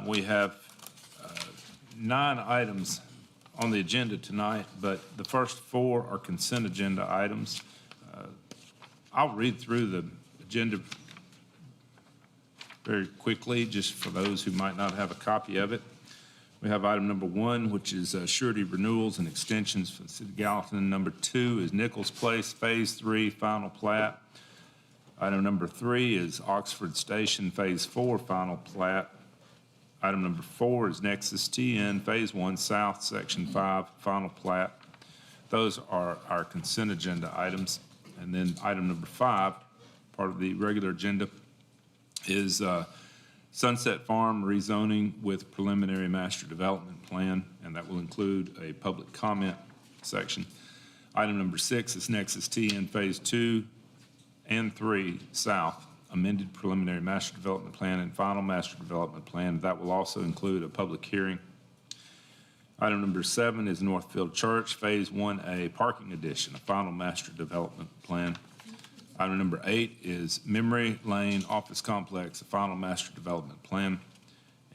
We have 9 items on the agenda tonight, but the first 4 are consent agenda items. I'll read through the agenda very quickly, just for those who might not have a copy of it. We have item number 1, which is surety renewals and extensions for the city of Gallatin. Number 2 is Nichols Place, Phase 3, final plat. Item number 3 is Oxford Station, Phase 4, final plat. Item number 4 is Nexus TN, Phase 1, South, Section 5, final plat. Those are our consent agenda items. And then item number 5, part of the regular agenda, is Sunset Farm rezoning with preliminary master development plan, and that will include a public comment section. Item number 6 is Nexus TN Phase 2 and 3 South, amended preliminary master development plan and final master development plan. That will also include a public hearing. Item number 7 is Northfield Church Phase 1A parking addition, a final master development plan. Item number 8 is Memory Lane Office Complex, a final master development plan.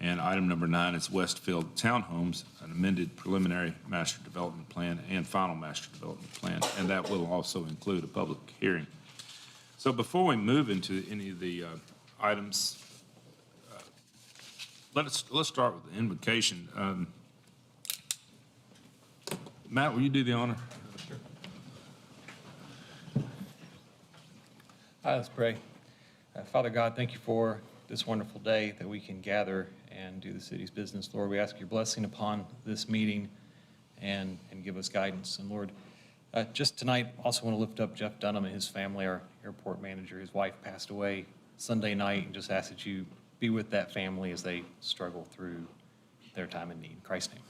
And item number 9 is Westfield Townhomes, an amended preliminary master development plan and final master development plan. And that will also include a public hearing. So before we move into any of the items, let's start with the invocation. Matt, will you do the honor? Let's pray. Father God, thank you for this wonderful day that we can gather and do the city's business. Lord, we ask your blessing upon this meeting and give us guidance. And Lord, just tonight, also want to lift up Jeff Dunham and his family, our airport manager. His wife passed away Sunday night, and just ask that you be with that family as they struggle through their time in need. In Christ's name,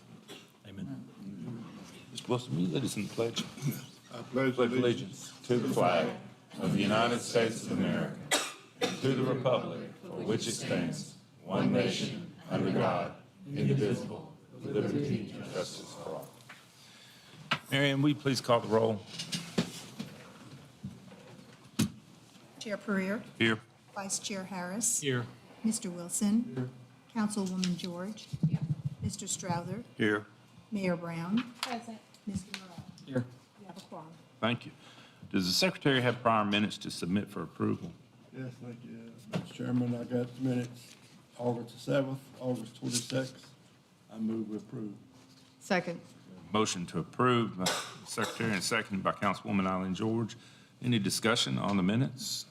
amen. Mr. Wilson, will you lead us in the pledge? I pledge allegiance to the flag of the United States of America, and to the republic for which it stands, one nation, under God, indivisible, with liberty and justice for all. Marion, will you please call the roll? Chair Pereira. Here. Vice Chair Harris. Here. Mr. Wilson. Here. Councilwoman George. Here. Mr. Strouser. Here. Mayor Brown. Present. Mr. Morrell. Here. You have a quorum. Thank you. Does the secretary have prior minutes to submit for approval? Yes, thank you, Mr. Chairman. I got the minutes, August the 7th, August 26th. I move we approve. Second. Motion to approve by the secretary and seconded by Councilwoman Eileen George. Any discussion on the minutes?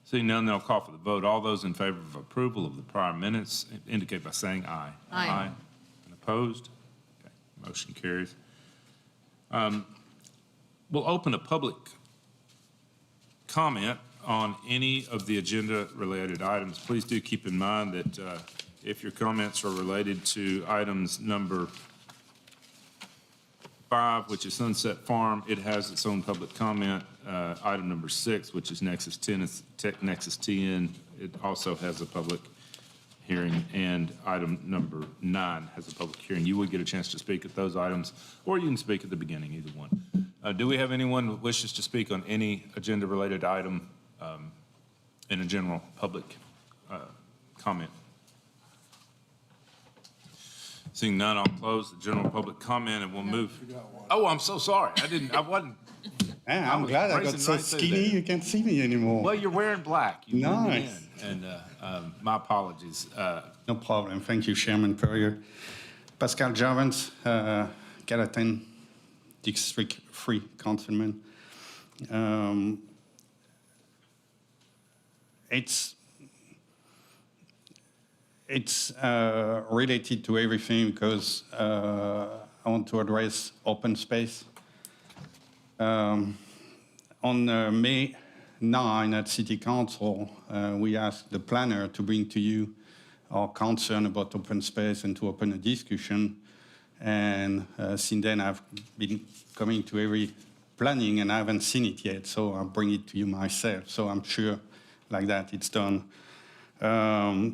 Seeing none, I'll call for the vote. All those in favor of approval of the prior minutes indicate by saying aye. Aye. And opposed? Okay, motion carries. We'll open a public comment on any of the agenda-related items. Please do keep in mind that if your comments are related to items number 5, which is Sunset Farm, it has its own public comment. Item number 6, which is Nexus TN, it also has a public hearing, and item number 9 has a public hearing. You would get a chance to speak at those items, or you can speak at the beginning, either one. Do we have anyone who wishes to speak on any agenda-related item in a general public comment? Seeing none, I'll close the general public comment and we'll move. Oh, I'm so sorry. I wasn't. Yeah, I'm glad I got so skinny you can't see me anymore. Well, you're wearing black. You nice. And my apologies. No problem. Thank you, Chairman Perrier. Pascal Javens, Gallatin, District 3 Councilman. It's related to everything because I want to address open space. On May 9 at City Council, we asked the planner to bring to you our concern about open space and to open a discussion. And since then, I've been coming to every planning and I haven't seen it yet, so I'll bring it to you myself. So I'm sure like that it's done. I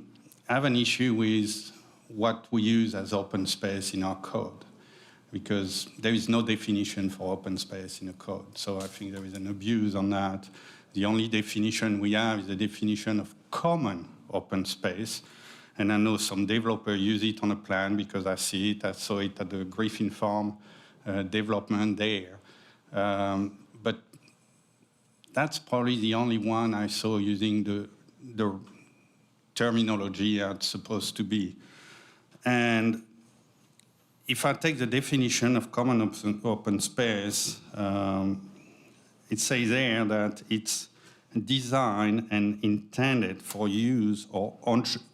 have an issue with what we use as open space in our code, because there is no definition for open space in the code. So I think there is an abuse on that. The only definition we have is the definition of common open space. And I know some developers use it on a plan because I see it. I saw it at the Griffin Farm development there. But that's probably the only one I saw using the terminology it's supposed to be. And if I take the definition of common open space, it says there that it's designed and intended for use or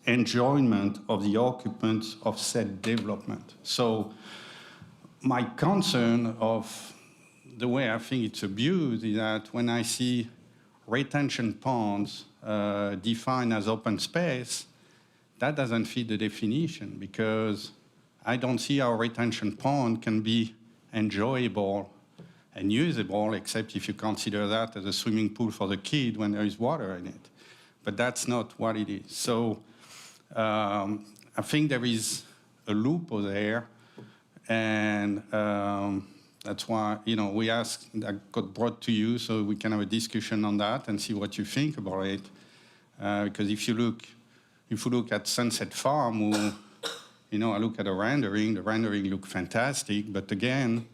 enjoyment of the occupants of said development. So my concern of the way I think it's abused is that when I see retention ponds defined as open space, that doesn't fit the definition, because I don't see how a retention pond can be enjoyable and usable, except if you consider that as a swimming pool for the kid when there is water in it. But that's not what it is. So I think there is a loophole there, and that's why, we asked, that got brought to you so we can have a discussion on that and see what you think about it. Because if you look at Sunset Farm, I look at the rendering look fantastic, but again,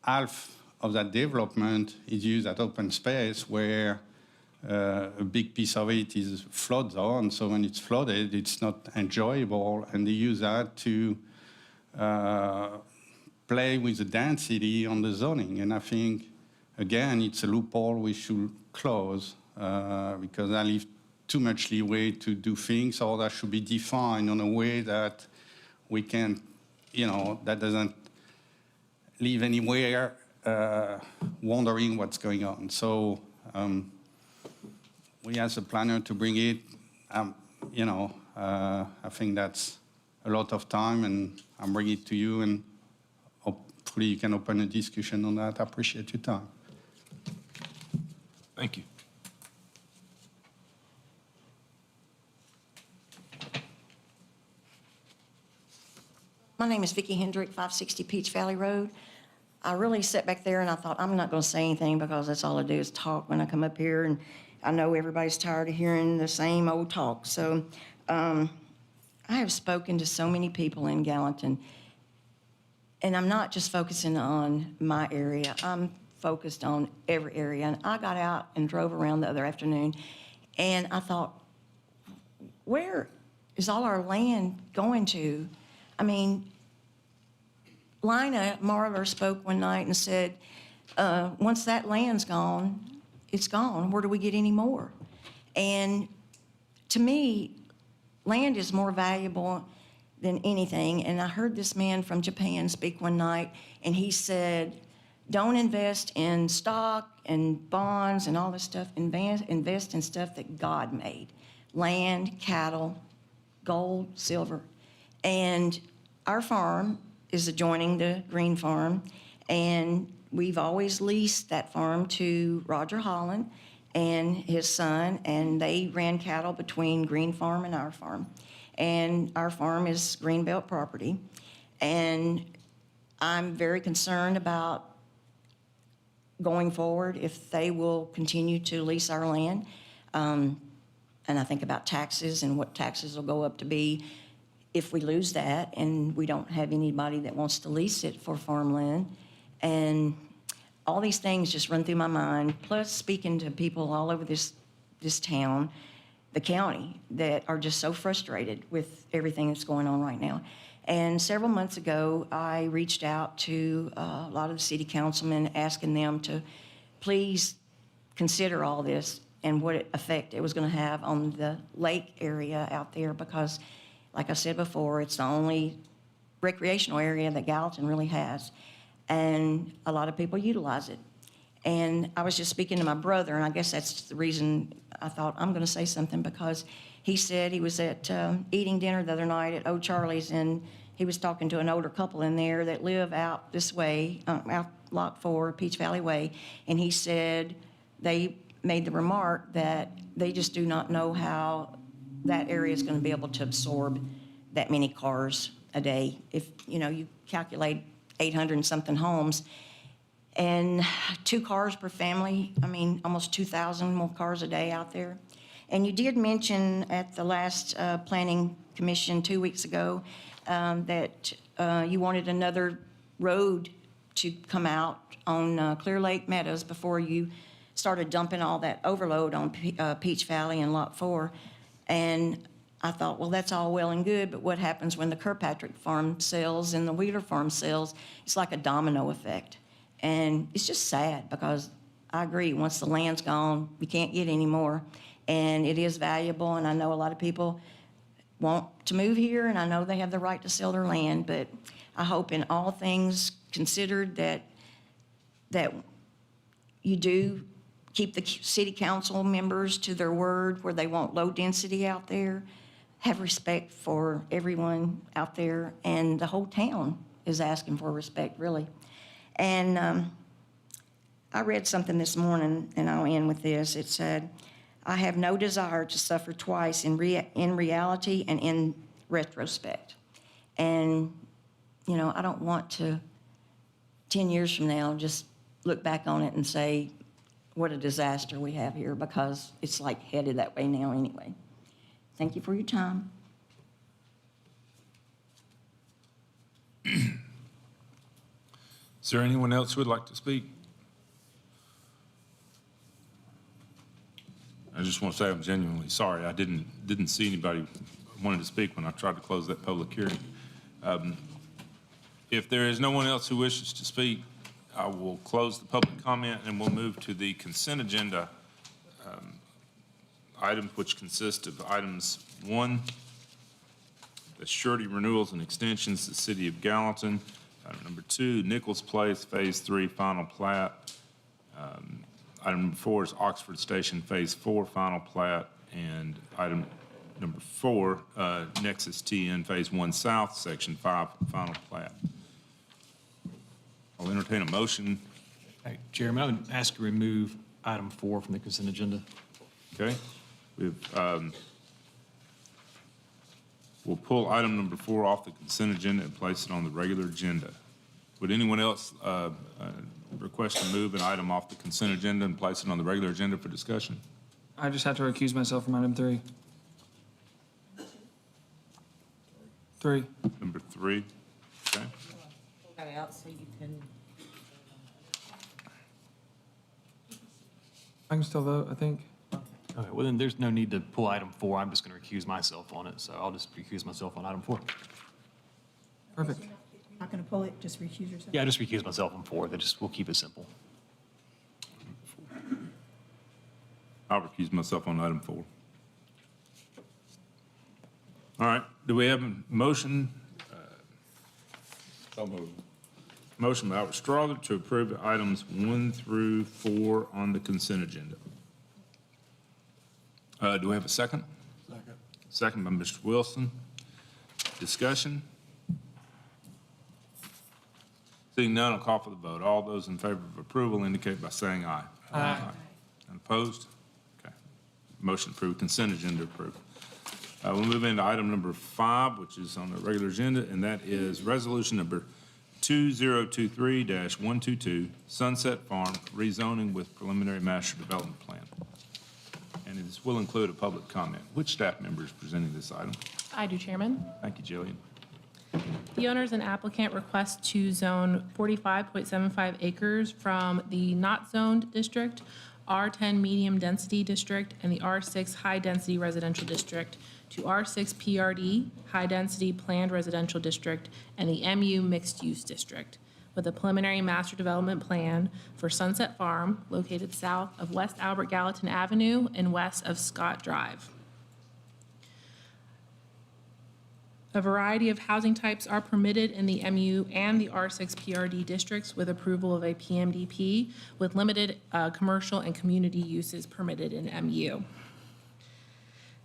half of that development is used at open space where a big piece of it is flood zone, so when it's flooded, it's not enjoyable, and they use that to play with the density on the zoning. And I think, again, it's a loophole we should close because I leave too much leeway to do things, or that should be defined in a way that we can, that doesn't leave anywhere wondering what's going on. So we asked the planner to bring it. I think that's a lot of time, and I'm bringing it to you, and hopefully you can open a discussion on that. I appreciate your time. Thank you. My name is Vicki Hendrick, 560 Peach Valley Road. I really sat back there and I thought, I'm not going to say anything because that's all I do is talk when I come up here, and I know everybody's tired of hearing the same old talk. So I have spoken to so many people in Gallatin, and I'm not just focusing on my area. I'm focused on every area. And I got out and drove around the other afternoon, and I thought, where is all our land going to? I mean, Lina Marler spoke one night and said, once that land's gone, it's gone. Where do we get any more? And to me, land is more valuable than anything. And I heard this man from Japan speak one night, and he said, don't invest in stock and bonds and all this stuff. Invest in stuff that God made. Land, cattle, gold, silver. And our farm is adjoining the Green Farm, and we've always leased that farm to Roger Holland and his son, and they ran cattle between Green Farm and our farm. And our farm is Greenbelt property. And I'm very concerned about going forward if they will continue to lease our land. And I think about taxes and what taxes will go up to be if we lose that and we don't have anybody that wants to lease it for farmland. And all these things just run through my mind, plus speaking to people all over this town, the county, that are just so frustrated with everything that's going on right now. And several months ago, I reached out to a lot of the city councilmen, asking them to please consider all this and what effect it was going to have on the lake area out there, because like I said before, it's the only recreational area that Gallatin really has, and a lot of people utilize it. And I was just speaking to my brother, and I guess that's the reason I thought I'm going to say something, because he said he was at eating dinner the other night at Old Charlie's, and he was talking to an older couple in there that live out this way, out Lot 4, Peach Valley Way, and he said they made the remark that they just do not know how that area is going to be able to absorb that many cars a day. If, you calculate 800 and something homes, and 2 cars per family, I mean, almost 2,000 more cars a day out there. And you did mention at the last Planning Commission 2 weeks ago that you wanted another road to come out on Clear Lake Meadows before you started dumping all that overload on Peach Valley and Lot 4. And I thought, well, that's all well and good, but what happens when the Kirkpatrick farm sells and the Wheeler farm sells? It's like a domino effect. And it's just sad because I agree, once the land's gone, you can't get any more. And it is valuable, and I know a lot of people want to move here, and I know they have the right to sell their land, but I hope in all things considered that you do keep the city council members to their word where they want low density out there, have respect for everyone out there, and the whole town is asking for respect, really. And I read something this morning, and I'll end with this. It said, I have no desire to suffer twice in reality and in retrospect. And, you know, I don't want to, 10 years from now, just look back on it and say, what a disaster we have here, because it's like headed that way now anyway. Thank you for your time. Is there anyone else who would like to speak? I just want to say I'm genuinely sorry. I didn't see anybody wanted to speak when I tried to close that public hearing. If there is no one else who wishes to speak, I will close the public comment and we'll move to the consent agenda items, which consist of items 1, the surety renewals and extensions, the City of Gallatin. Item number 2, Nichols Place, Phase 3, final plat. Item number 4 is Oxford Station, Phase 4, final plat. And item number 4, Nexus TN, Phase 1 South, Section 5, final plat. I'll entertain a motion. Hey, Chairman, I would ask you to remove item 4 from the consent agenda. Okay? We'll pull item number 4 off the consent agenda and place it on the regular agenda. Would anyone else request to move an item off the consent agenda and place it on the regular agenda for discussion? I just have to recuse myself from item 3. 3. Number 3, okay? Pull that out so you can. I can still vote, I think. Okay, well, then there's no need to pull item 4. I'm just going to recuse myself on it, so I'll just recuse myself on item 4. Perfect. Not going to pull it, just recuse yourself. Yeah, I just recuse myself on 4. We'll keep it simple. I'll recuse myself on item 4. All right, do we have a motion? So moved. Motion by Albert Strawther to approve items 1 through 4 on the consent agenda. Do we have a second? Second. Second by Mr. Wilson. Discussion? Seeing none, I'll call for the vote. All those in favor of approval indicate by saying aye. Aye. And opposed? Okay. Motion approved. Consent agenda approved. We'll move into item number 5, which is on the regular agenda, and that is resolution number 2023-122, Sunset Farm rezoning with preliminary master development plan. And this will include a public comment. Which staff member is presenting this item? I do, Chairman. Thank you, Jillian. The owners and applicant request to zone 45.75 acres from the not zoned district, R10 medium density district, and the R6 high density residential district to R6 PRD, high density planned residential district, and the MU mixed use district, with a preliminary master development plan for Sunset Farm located south of West Albert Gallatin Avenue and west of Scott Drive. A variety of housing types are permitted in the MU and the R6 PRD districts with approval of a PMDP, with limited commercial and community uses permitted in MU.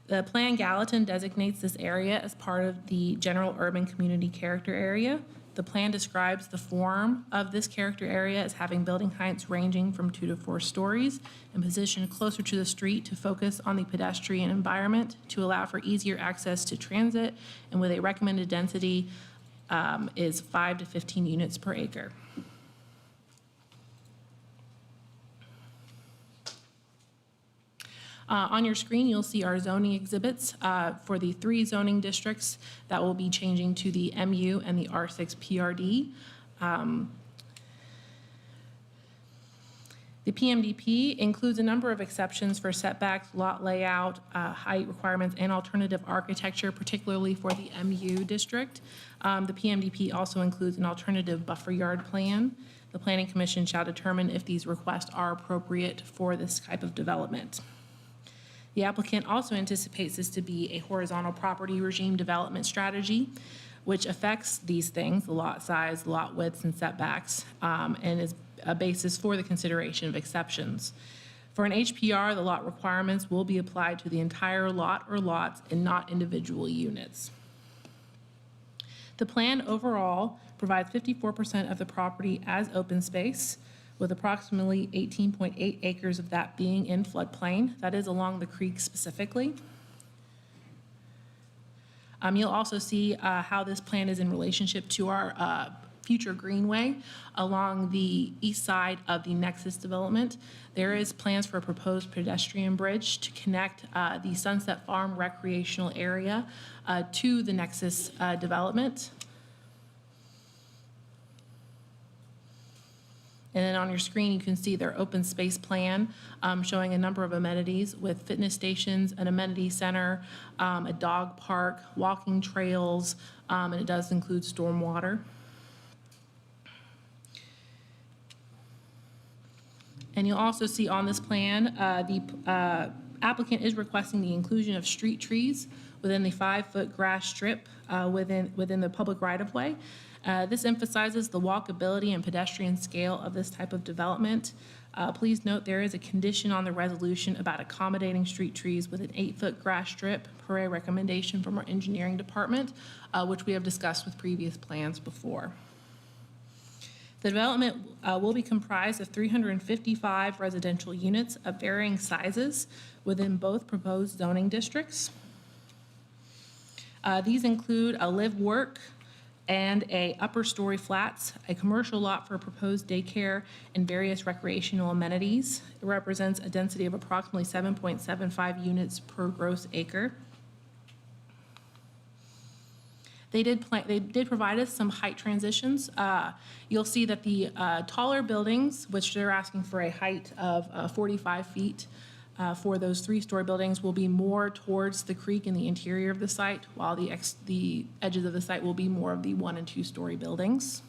The Plan Gallatin designates this area as part of the general urban community character area. The plan describes the form of this character area as having building heights ranging from 2 to 4 stories and positioned closer to the street to focus on the pedestrian environment to allow for easier access to transit, and with a recommended density is 5 to 15 units per acre. On your screen, you'll see our zoning exhibits for the 3 zoning districts that will be changing to the MU and the R6 PRD. The PMDP includes a number of exceptions for setbacks, lot layout, height requirements, and alternative architecture, particularly for the MU district. The PMDP also includes an alternative buffer yard plan. The Planning Commission shall determine if these requests are appropriate for this type of development. The applicant also anticipates this to be a horizontal property regime development strategy, which affects these things, the lot size, lot widths, and setbacks, and is a basis for the consideration of exceptions. For an HPR, the lot requirements will be applied to the entire lot or lots and not individual units. The plan overall provides 54% of the property as open space, with approximately 18.8 acres of that being in floodplain. That is along the creek specifically. You'll also see how this plan is in relationship to our future greenway along the east side of the Nexus development. There is plans for a proposed pedestrian bridge to connect the Sunset Farm recreational area to the Nexus development. And then on your screen, you can see their open space plan showing a number of amenities with fitness stations, an amenity center, a dog park, walking trails, and it does include stormwater. And you'll also see on this plan, the applicant is requesting the inclusion of street trees within the 5-foot grass strip within the public right-of-way. This emphasizes the walkability and pedestrian scale of this type of development. Please note there is a condition on the resolution about accommodating street trees with an 8-foot grass strip per a recommendation from our engineering department, which we have discussed with previous plans before. The development will be comprised of 355 residential units of varying sizes within both proposed zoning districts. These include a live-work and a upper story flats, a commercial lot for a proposed daycare, and various recreational amenities. It represents a density of approximately 7.75 units per gross acre. They did provide us some height transitions. You'll see that the taller buildings, which they're asking for a height of 45 feet, for those 3-story buildings will be more towards the creek in the interior of the site, while the edges of the site will be more of the 1- and 2-story buildings.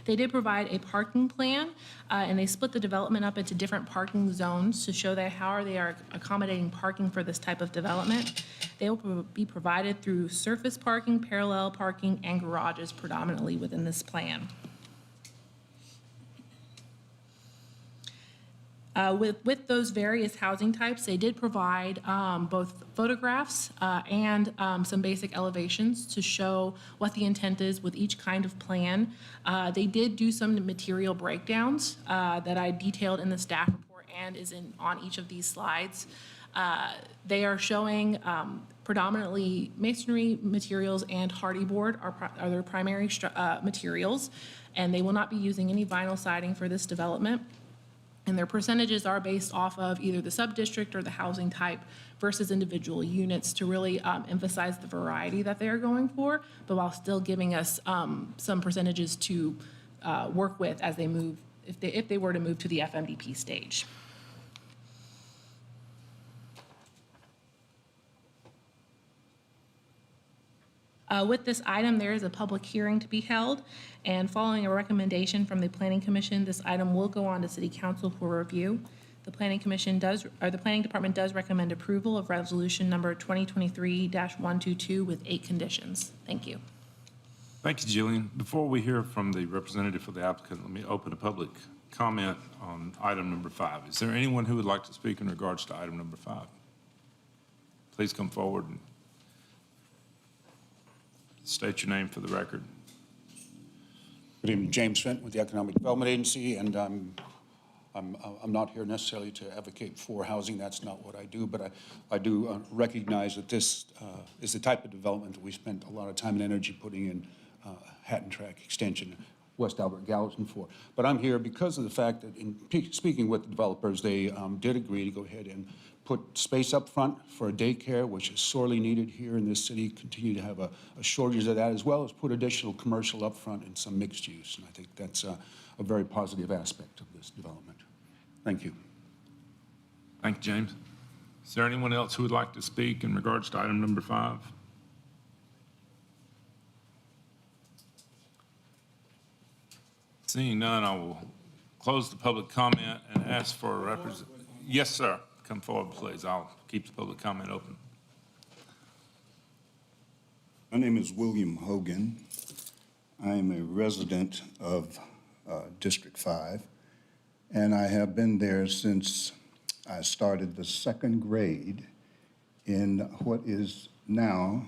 They did provide a parking plan, and they split the development up into different parking zones to show that how they are accommodating parking for this type of development. They will be provided through surface parking, parallel parking, and garages predominantly within this plan. With those various housing types, they did provide both photographs and some basic elevations to show what the intent is with each kind of plan. They did do some material breakdowns that I detailed in the staff report and is on each of these slides. They are showing predominantly masonry materials and hardy board are their primary materials, and they will not be using any vinyl siding for this development. And their percentages are based off of either the sub-district or the housing type versus individual units to really emphasize the variety that they are going for, but while still giving us some percentages to work with as they move, if they were to move to the FMDP stage. With this item, there is a public hearing to be held, and following a recommendation from the Planning Commission, this item will go on to City Council for review. The Planning Department does recommend approval of resolution number 2023-122 with 8 conditions. Thank you. Thank you, Jillian. Before we hear from the representative for the applicant, let me open a public comment on item number 5. Is there anyone who would like to speak in regards to item number 5? Please come forward and state your name for the record. Good evening, James Fenton with the Economic Development Agency, and I'm not here necessarily to advocate for housing. That's not what I do, but I do recognize that this is the type of development that we spent a lot of time and energy putting in Hatton Track Extension. West Albert Gallatin for. But I'm here because of the fact that in speaking with the developers, they did agree to go ahead and put space up front for a daycare, which is sorely needed here in this city, continue to have a shortage of that, as well as put additional commercial up front and some mixed use. And I think that's a very positive aspect of this development. Thank you. Thank you, James. Is there anyone else who would like to speak in regards to item number 5? Seeing none, I will close the public comment and ask for a representative. Yes, sir. Come forward, please. I'll keep the public comment open. My name is William Hogan. I am a resident of District 5, and I have been there since I started the 2nd grade in what is now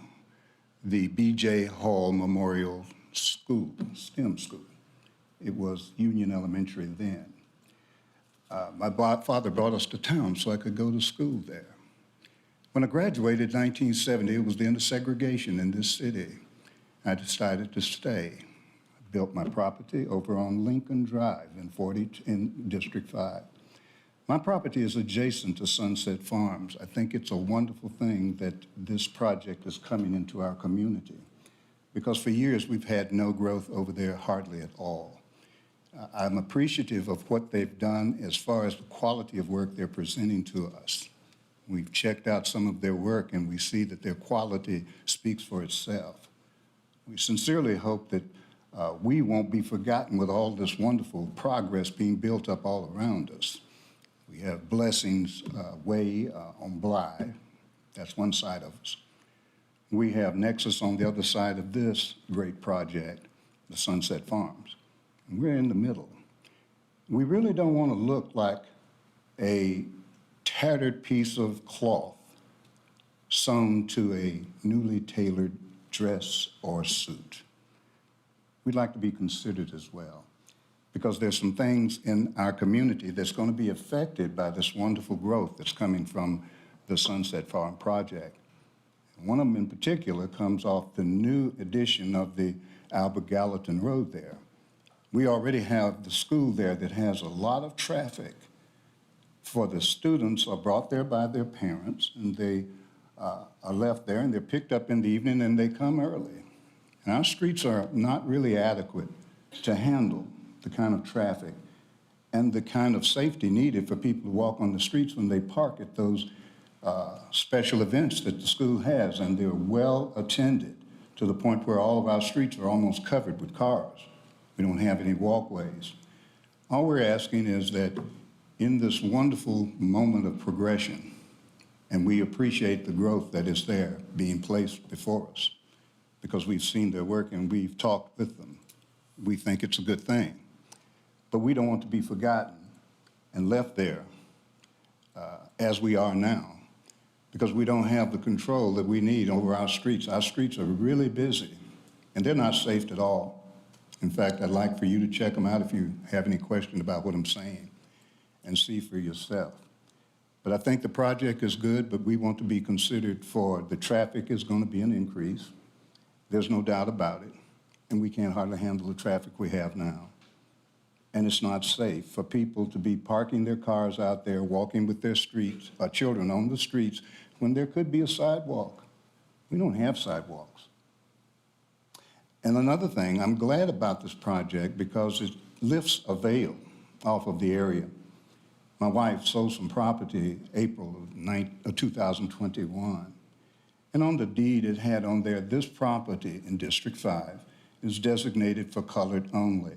the B.J. Hall Memorial School, STEM school. It was Union Elementary then. My father brought us to town so I could go to school there. When I graduated in 1970, it was the end of segregation in this city. I decided to stay. I built my property over on Lincoln Drive in District 5. My property is adjacent to Sunset Farms. I think it's a wonderful thing that this project is coming into our community, because for years we've had no growth over there, hardly at all. I'm appreciative of what they've done as far as the quality of work they're presenting to us. We've checked out some of their work and we see that their quality speaks for itself. We sincerely hope that we won't be forgotten with all this wonderful progress being built up all around us. We have Blessings Way on Bly. That's one side of us. We have Nexus on the other side of this great project, the Sunset Farms. And we're in the middle. We really don't want to look like a tattered piece of cloth sewn to a newly tailored dress or suit. We'd like to be considered as well, because there's some things in our community that's going to be affected by this wonderful growth that's coming from the Sunset Farm project. One of them in particular comes off the new addition of the Albert Gallatin Road there. We already have the school there that has a lot of traffic. For the students are brought there by their parents, and they are left there, and they're picked up in the evening, and they come early. And our streets are not really adequate to handle the kind of traffic and the kind of safety needed for people to walk on the streets when they park at those special events that the school has, and they're well attended to the point where all of our streets are almost covered with cars. We don't have any walkways. All we're asking is that in this wonderful moment of progression, and we appreciate the growth that is there being placed before us, because we've seen their work and we've talked with them. We think it's a good thing. But we don't want to be forgotten and left there as we are now, because we don't have the control that we need over our streets. Our streets are really busy, and they're not safe at all. In fact, I'd like for you to check them out if you have any question about what I'm saying and see for yourself. But I think the project is good, but we want to be considered for the traffic is going to be an increase. There's no doubt about it. And we can't hardly handle the traffic we have now. And it's not safe for people to be parking their cars out there, walking with their children on the streets, when there could be a sidewalk. We don't have sidewalks. And another thing, I'm glad about this project because it lifts a veil off of the area. My wife sold some property April of 2021. And on the deed, it had on there, this property in District 5 is designated for colored only,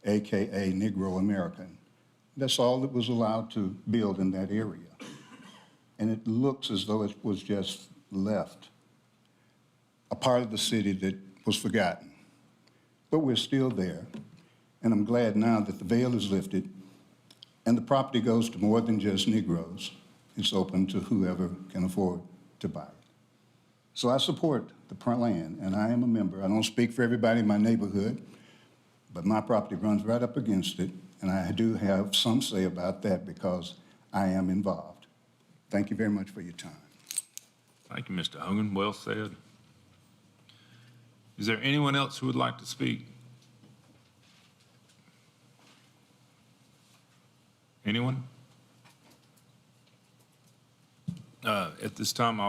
AKA Negro American. That's all that was allowed to build in that area. And it looks as though it was just left, a part of the city that was forgotten. But we're still there, and I'm glad now that the veil is lifted and the property goes to more than just Negroes. It's open to whoever can afford to buy it. So I support the plan, and I am a member. I don't speak for everybody in my neighborhood, but my property runs right up against it, and I do have some say about that because I am involved. Thank you very much for your time. Thank you, Mr. Hogan. Well said. Is there anyone else who would like to speak? Anyone? At this time,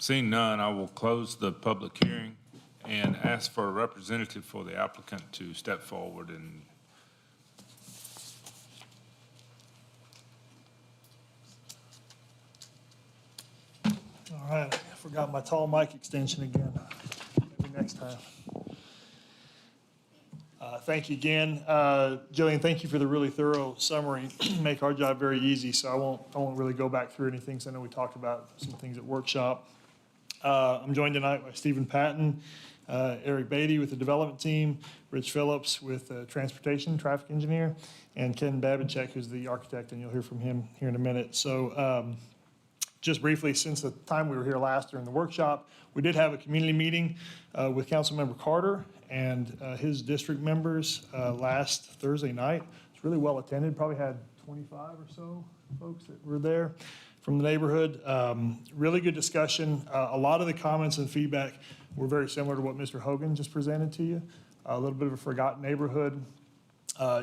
seeing none, I will close the public hearing and ask for a representative for the applicant to step forward and All right, I forgot my tall mic extension again. Maybe next time. Thank you again. Jillian, thank you for the really thorough summary. Make our job very easy, so I won't really go back through anything, so I know we talked about some things at workshop. I'm joined tonight by Stephen Patton, Eric Beatty with the development team, Rich Phillips with transportation, traffic engineer, and Ken Babinchak, who's the architect, and you'll hear from him here in a minute. So just briefly, since the time we were here last during the workshop, we did have a community meeting with Councilmember Carter and his district members last Thursday night. It's really well attended, probably had 25 or so folks that were there from the neighborhood. Really good discussion. A lot of the comments and feedback were very similar to what Mr. Hogan just presented to you. A little bit of a forgotten neighborhood,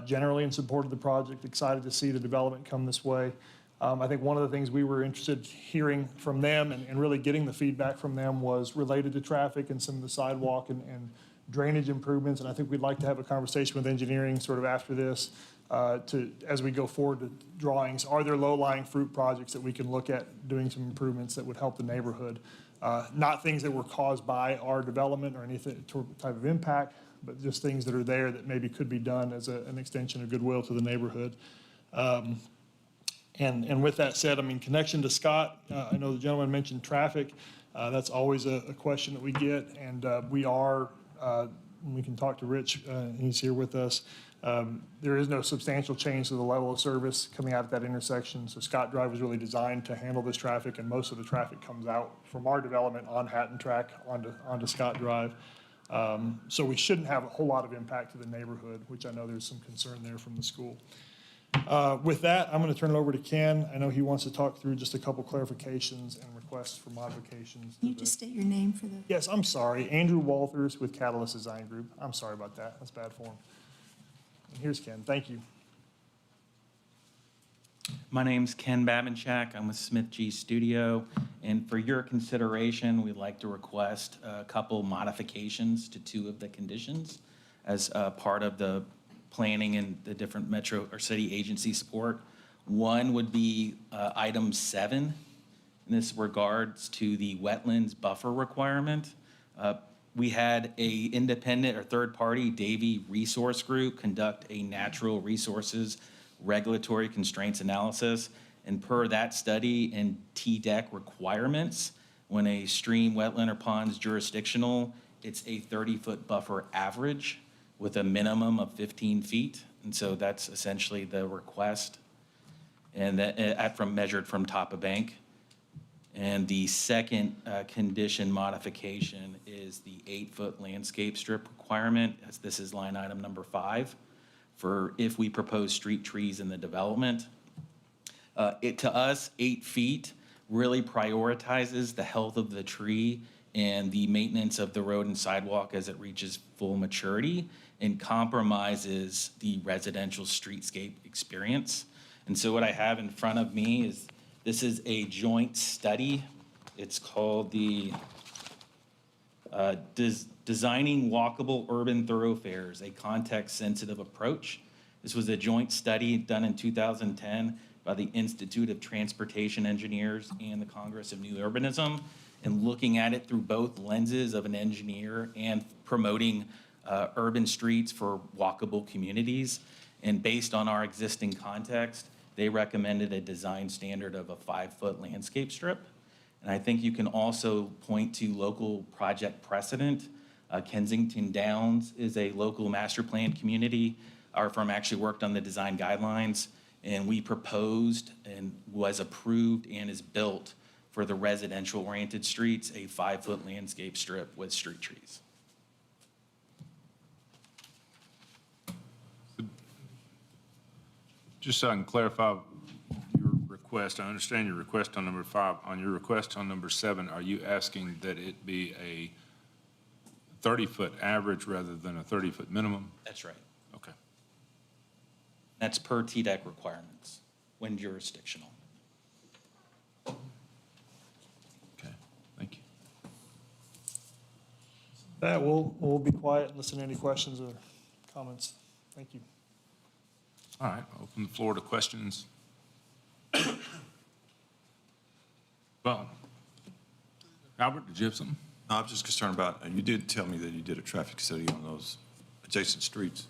generally in support of the project, excited to see the development come this way. I think one of the things we were interested in hearing from them and really getting the feedback from them was related to traffic and some of the sidewalk and drainage improvements. And I think we'd like to have a conversation with engineering sort of after this as we go forward to drawings. Are there low-lying fruit projects that we can look at doing some improvements that would help the neighborhood? Not things that were caused by our development or any type of impact, but just things that are there that maybe could be done as an extension of goodwill to the neighborhood. And with that said, I mean, connection to Scott, I know the gentleman mentioned traffic. That's always a question that we get, and we can talk to Rich, he's here with us. There is no substantial change to the level of service coming out at that intersection. So Scott Drive was really designed to handle this traffic, and most of the traffic comes out from our development on Hatton Track onto Scott Drive. So we shouldn't have a whole lot of impact to the neighborhood, which I know there's some concern there from the school. With that, I'm going to turn it over to Ken. I know he wants to talk through just a couple clarifications and requests for modifications. Can you just state your name for the? Yes, I'm sorry. Andrew Walters with Catalyst Design Group. I'm sorry about that. That's bad form. And here's Ken. Thank you. My name's Ken Babinchak. I'm with Smith G Studio. And for your consideration, we'd like to request a couple modifications to two of the conditions as part of the planning and the different metro or city agency support. One would be item 7. In this regards to the wetlands buffer requirement. We had a independent or third party Davie Resource Group conduct a natural resources regulatory constraints analysis. And per that study and TDEC requirements, when a stream, wetland, or pond's jurisdictional, it's a 30-foot buffer average with a minimum of 15 feet. And so that's essentially the request, and that measured from top of bank. And the second condition modification is the 8-foot landscape strip requirement, as this is line item number 5, for if we propose street trees in the development. To us, 8 feet really prioritizes the health of the tree and the maintenance of the road and sidewalk as it reaches full maturity, and compromises the residential streetscape experience. And so what I have in front of me is, this is a joint study. It's called the Designing Walkable Urban Thoroughfares, a Context-Sensitive Approach. This was a joint study done in 2010 by the Institute of Transportation Engineers and the Congress of New Urbanism, and looking at it through both lenses of an engineer and promoting urban streets for walkable communities. And based on our existing context, they recommended a design standard of a 5-foot landscape strip. And I think you can also point to local project precedent. Kensington Downs is a local master plan community. Our firm actually worked on the design guidelines, and we proposed and was approved and is built for the residential oriented streets, a 5-foot landscape strip with street trees. just so I can clarify your request, I understand your request on number 5. On your request on number 7, are you asking that it be a 30-foot average rather than a 30-foot minimum? That's right. Okay. That's per TDEC requirements when jurisdictional. Okay, thank you. That, we'll be quiet and listen to any questions or comments. Thank you. All right, I'll open the floor to questions. Well, Albert, did you have something? No, I'm just concerned about, you did tell me that you did a traffic study on those adjacent streets.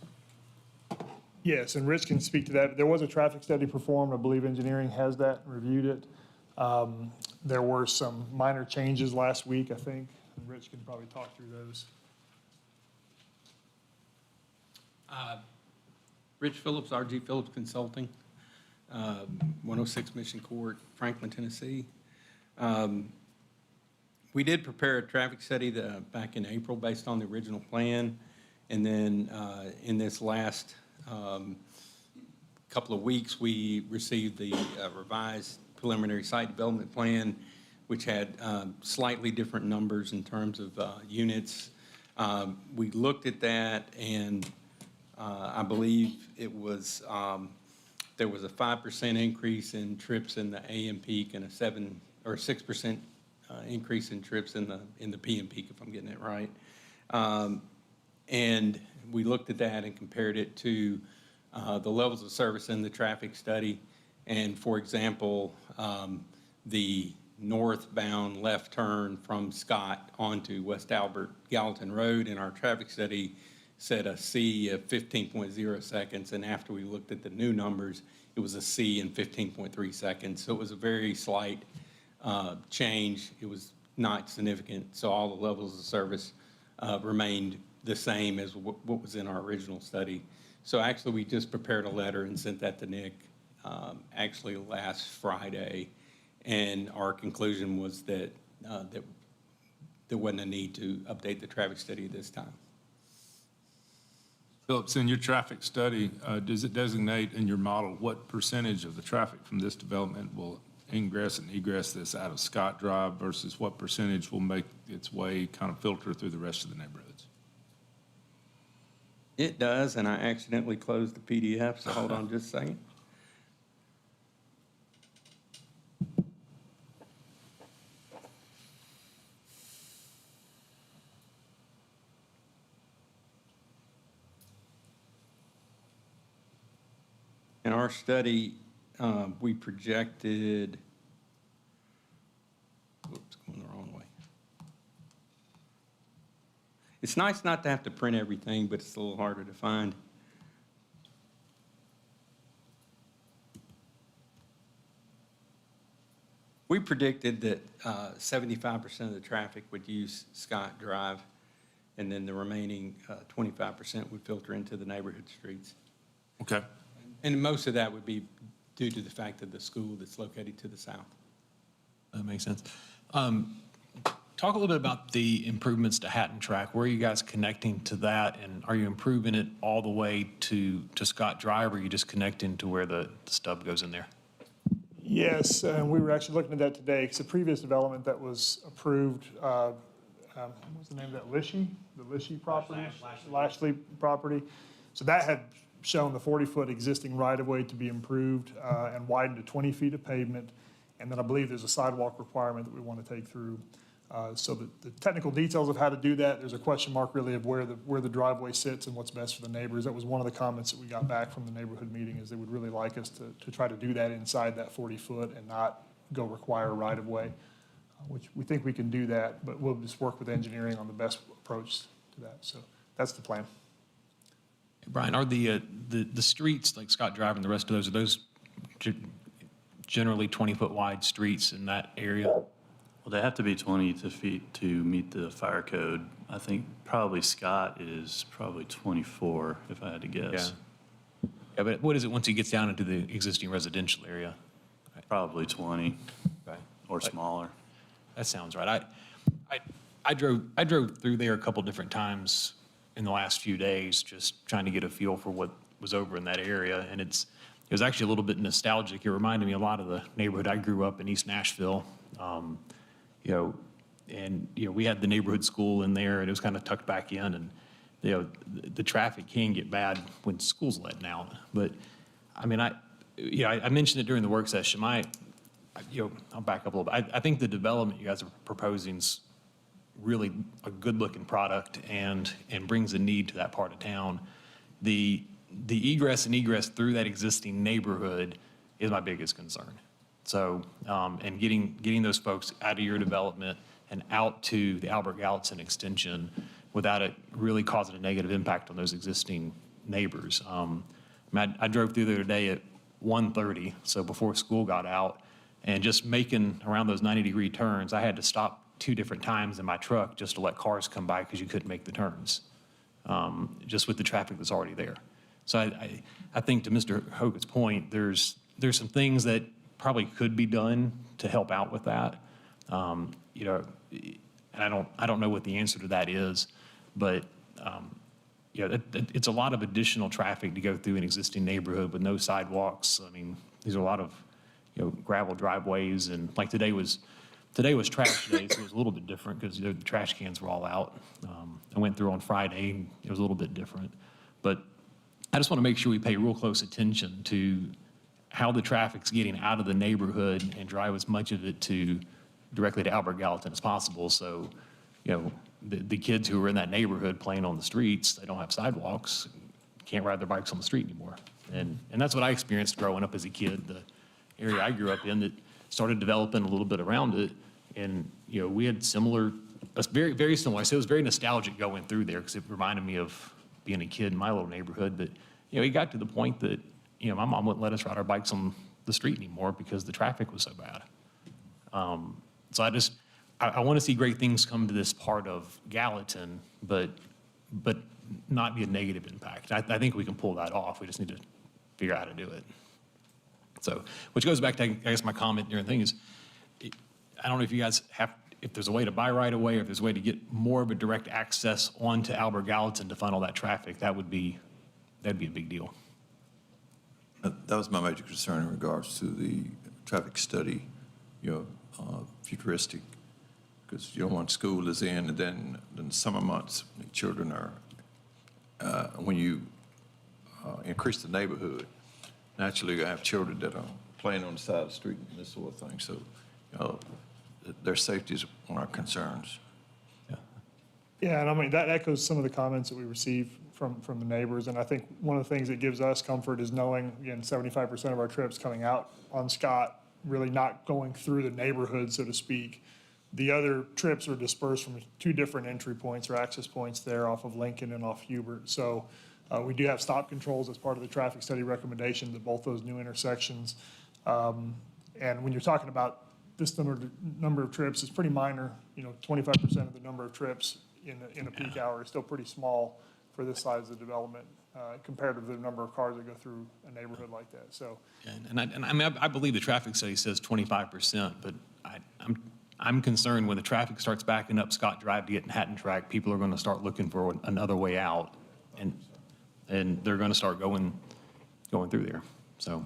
Yes, and Rich can speak to that. There was a traffic study performed. I believe engineering has that and reviewed it. There were some minor changes last week, I think, and Rich can probably talk through those. Rich Phillips, RG Phillips Consulting, 106 Mission Court, Franklin, Tennessee. We did prepare a traffic study back in April based on the original plan. And then in this last couple of weeks, we received the revised preliminary site development plan, which had slightly different numbers in terms of units. We looked at that, and I believe it was there was a 5% increase in trips in the AM peak and a 7 or 6% increase in trips in the PM peak, if I'm getting it right. And we looked at that and compared it to the levels of service in the traffic study. And for example, the northbound left turn from Scott onto West Albert Gallatin Road in our traffic study said a C of 15.0 seconds. And after we looked at the new numbers, it was a C in 15.3 seconds. So it was a very slight change. It was not significant. So all the levels of service remained the same as what was in our original study. So actually, we just prepared a letter and sent that to Nick actually last Friday. And our conclusion was that there wasn't a need to update the traffic study this time. Phillips, in your traffic study, does it designate in your model what percentage of the traffic from this development will ingress and egress this out of Scott Drive versus what percentage will make its way kind of filter through the rest of the neighborhoods? It does, and I accidentally closed the PDF, so hold on just a second. In our study, we projected, whoops, going the wrong way. It's nice not to have to print everything, but it's a little harder to find. We predicted that 75% of the traffic would use Scott Drive, and then the remaining 25% would filter into the neighborhood streets. Okay. And most of that would be due to the fact of the school that's located to the south. That makes sense. Talk a little bit about the improvements to Hatton Track. Where are you guys connecting to that, and are you improving it all the way to Scott Drive, or are you just connecting to where the stub goes in there? Yes, and we were actually looking at that today, because the previous development that was approved, what was the name of that, Lishy? The Lishy property? Lashley property. So that had shown the 40-foot existing right-of-way to be improved and widened to 20 feet of pavement. And then I believe there's a sidewalk requirement that we want to take through. So the technical details of how to do that, there's a question mark really of where the driveway sits and what's best for the neighbors. That was one of the comments that we got back from the neighborhood meeting, is they would really like us to try to do that inside that 40-foot and not go require right-of-way, which we think we can do that, but we'll just work with engineering on the best approach to that. So that's the plan. Brian, are the streets like Scott Drive and the rest of those, are those generally 20-foot wide streets in that area? Well, they have to be 20 feet to meet the fire code. I think probably Scott is probably 24, if I had to guess. Yeah, but what is it once he gets down into the existing residential area? Probably 20 or smaller. That sounds right. I drove through there a couple different times in the last few days, just trying to get a feel for what was over in that area, and it was actually a little bit nostalgic. It reminded me a lot of the neighborhood I grew up in, East Nashville. We had the neighborhood school in there, and it was kind of tucked back in, and the traffic can get bad when school's letting out. But I mean, I mentioned it during the work session. I'll back up a little bit. I think the development you guys are proposing is really a good-looking product and brings a need to that part of town. The egress and egress through that existing neighborhood is my biggest concern. So, and getting those folks out of your development and out to the Albert Gallatin extension without it really causing a negative impact on those existing neighbors. I drove through there today at 1:30, so before school got out, and just making around those 90-degree turns, I had to stop 2 different times in my truck just to let cars come by because you couldn't make the turns, just with the traffic that's already there. So I think to Mr. Hogan's point, there's some things that probably could be done to help out with that. And I don't know what the answer to that is, but it's a lot of additional traffic to go through an existing neighborhood with no sidewalks. I mean, these are a lot of gravel driveways, and like today was trash day, so it was a little bit different because the trash cans were all out. I went through on Friday, and it was a little bit different, but I just want to make sure we pay real close attention to how the traffic's getting out of the neighborhood and drive as much of it directly to Albert Gallatin as possible. So, the kids who are in that neighborhood playing on the streets, they don't have sidewalks, can't ride their bikes on the street anymore. And that's what I experienced growing up as a kid. The area I grew up in that started developing a little bit around it. And, we had very, very similar. I say it was very nostalgic going through there because it reminded me of being a kid in my little neighborhood. But, it got to the point that, my mom wouldn't let us ride our bikes on the street anymore because the traffic was so bad. So I want to see great things come to this part of Gallatin, but not be a negative impact. I think we can pull that off. We just need to figure out how to do it. So, which goes back to, I guess, my comment during the thing is, I don't know if you guys if there's a way to buy right away, or if there's a way to get more of a direct access onto Albert Gallatin to funnel that traffic, that'd be a big deal. That was my major concern in regards to the traffic study, futuristic, because once school is in, and then in the summer months, the children are, when you increase the neighborhood, naturally you have children that are playing on the side of the street and this sort of thing. So, their safety is one of our concerns. Yeah, and I mean, that echoes some of the comments that we received from the neighbors. And I think one of the things that gives us comfort is knowing, again, 75% of our trips coming out on Scott, really not going through the neighborhood, so to speak. The other trips are dispersed from 2 different entry points or access points there off of Lincoln and off Hubert. So we do have stop controls as part of the traffic study recommendations at both those new intersections. And when you're talking about this number of trips, it's pretty minor. 25% of the number of trips in a peak hour is still pretty small for this size of development compared to the number of cars that go through a neighborhood like that. So, I believe the traffic study says 25%, but I'm concerned when the traffic starts backing up Scott Drive to get in Hatton Track, people are going to start looking for another way out, and they're going to start going through there. So,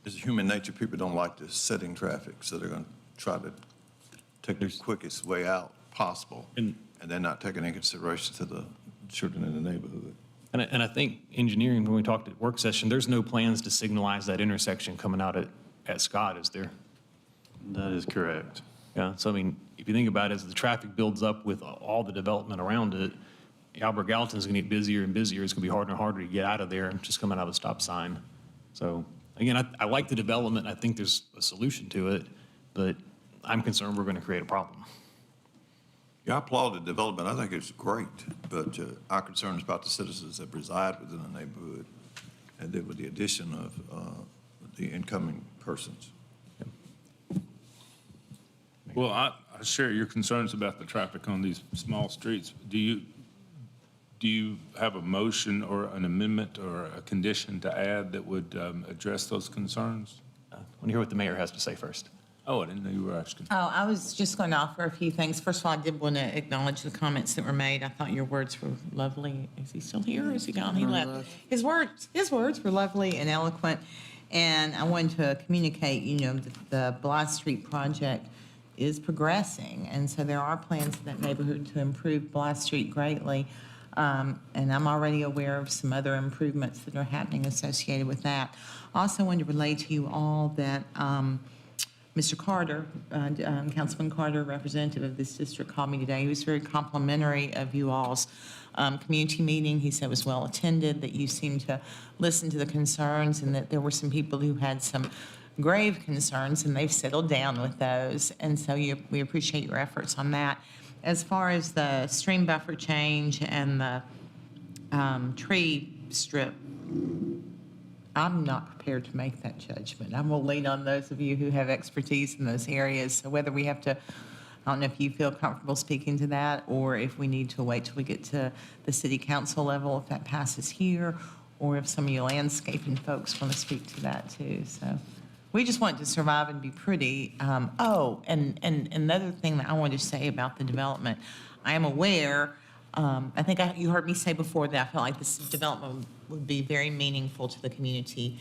It's human nature. People don't like the sitting traffic, so they're going to try to take the quickest way out possible, and they're not taking into consideration to the children in the neighborhood. And I think engineering, when we talked at work session, there's no plans to signalize that intersection coming out at Scott, is there? That is correct. Yeah, so I mean, if you think about it, as the traffic builds up with all the development around it, Albert Gallatin's gonna get busier and busier. It's gonna be harder and harder to get out of there and just coming out of a stop sign. So again, I like the development. I think there's a solution to it, but I'm concerned we're gonna create a problem. Yeah, I applaud the development. I think it's great, but our concern is about the citizens that reside within the neighborhood, and then with the addition of the incoming persons. Well, I share your concerns about the traffic on these small streets. Do you have a motion or an amendment or a condition to add that would address those concerns? I want to hear what the mayor has to say first. Oh, I didn't know you were asking. Oh, I was just going to offer a few things. First of all, I did want to acknowledge the comments that were made. I thought your words were lovely. Is he still here or is he gone? He left. His words were lovely and eloquent. And I wanted to communicate, that the Blythe Street project is progressing. And so there are plans in that neighborhood to improve Blythe Street greatly. And I'm already aware of some other improvements that are happening associated with that. Also wanted to relay to you all that Mr. Carter, Councilman Carter, representative of this district, called me today. He was very complimentary of you all's community meeting. He said it was well attended, that you seemed to listen to the concerns, and that there were some people who had some grave concerns, and they've settled down with those. And so we appreciate your efforts on that. As far as the stream buffer change and the tree strip, I'm not prepared to make that judgment. I will lean on those of you who have expertise in those areas. So whether we have to, I don't know if you feel comfortable speaking to that, or if we need to wait till we get to the city council level, if that passes here, or if some of you landscaping folks want to speak to that too. So we just want it to survive and be pretty. And another thing that I wanted to say about the development, I am aware, I think you heard me say before that I felt like this development would be very meaningful to the community.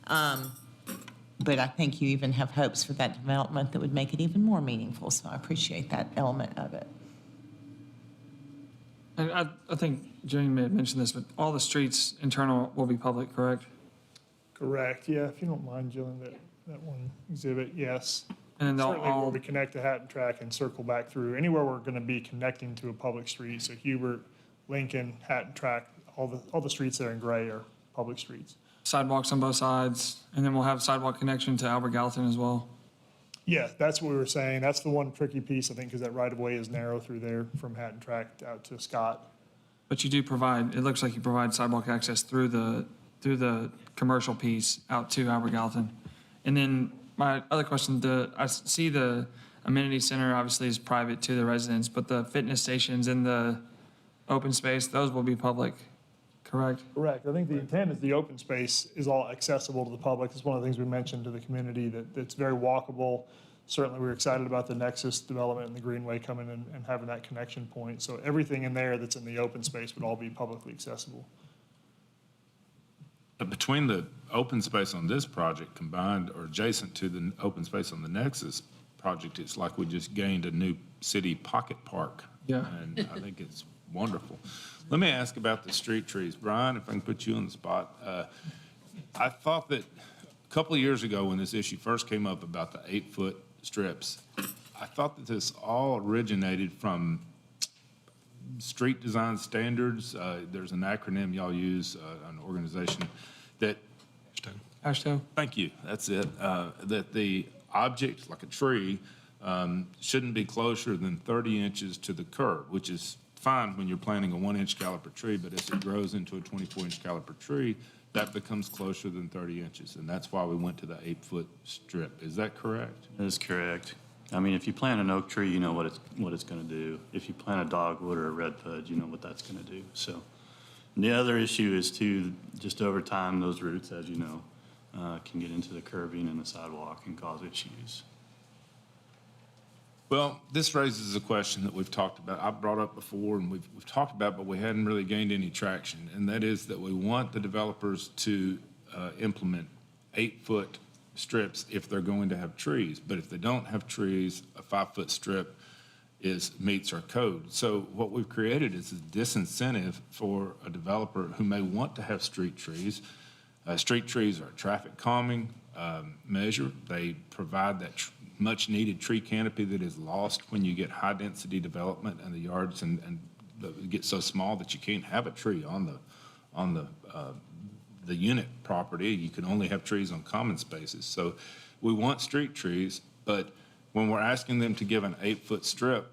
But I think you even have hopes for that development that would make it even more meaningful. So I appreciate that element of it. And I think Jane may have mentioned this, but all the streets internal will be public, correct? Correct, yeah, if you don't mind, Jillian, that one exhibit, yes. And then they'll Certainly where all, we connect to Hatton Track and circle back through, anywhere we're going to be connecting to a public street, so Hubert, Lincoln, Hatton Track, all the streets there in gray are public streets. sidewalks on both sides, and then we'll have sidewalk connection to Albert Gallatin as well. Yeah, that's what we were saying. That's the one tricky piece, I think, because that right-of-way is narrow through there from Hatton Track out to Scott. But you do provide, it looks like you provide sidewalk access through the commercial piece out to Albert Gallatin. And then my other question, I see the amenity center obviously is private to the residents, but the fitness stations in the open space, those will be public, correct? Correct. I think the intent is the open space is all accessible to the public. It's one of the things we mentioned to the community, that's very walkable. Certainly, we're excited about the Nexus development and the Greenway coming in and having that connection point. So everything in there that's in the open space would all be publicly accessible. Between the open space on this project combined or adjacent to the open space on the Nexus project, it's like we just gained a new city pocket park. Yeah. And I think it's wonderful. Let me ask about the street trees. Brian, if I can put you on the spot. I thought that a couple of years ago when this issue first came up about the 8-foot strips, I thought that this all originated from street design standards. There's an acronym y'all use, an organization that. ASHTO. Thank you, that's it. That the object, like a tree, shouldn't be closer than 30 inches to the curb, which is fine when you're planting a 1-inch caliper tree, but as it grows into a 24-inch caliper tree, that becomes closer than 30 inches. And that's why we went to the 8-foot strip. Is that correct? That is correct. I mean, if you plant an oak tree, you know what it's going to do. If you plant a dogwood or a redbud, you know what that's going to do. So, and the other issue is too, just over time, those roots, as you know, can get into the curbing and the sidewalk and cause issues. Well, this raises a question that we've talked about. I've brought up before, and we've talked about, but we hadn't really gained any traction. And that is that we want the developers to implement 8-foot strips if they're going to have trees. But if they don't have trees, a 5-foot strip meets our code. So what we've created is a disincentive for a developer who may want to have street trees. Street trees are a traffic calming measure. They provide that much-needed tree canopy that is lost when you get high-density development and the yards and get so small that you can't have a tree on the unit property. You can only have trees on common spaces. So we want street trees, but when we're asking them to give an 8-foot strip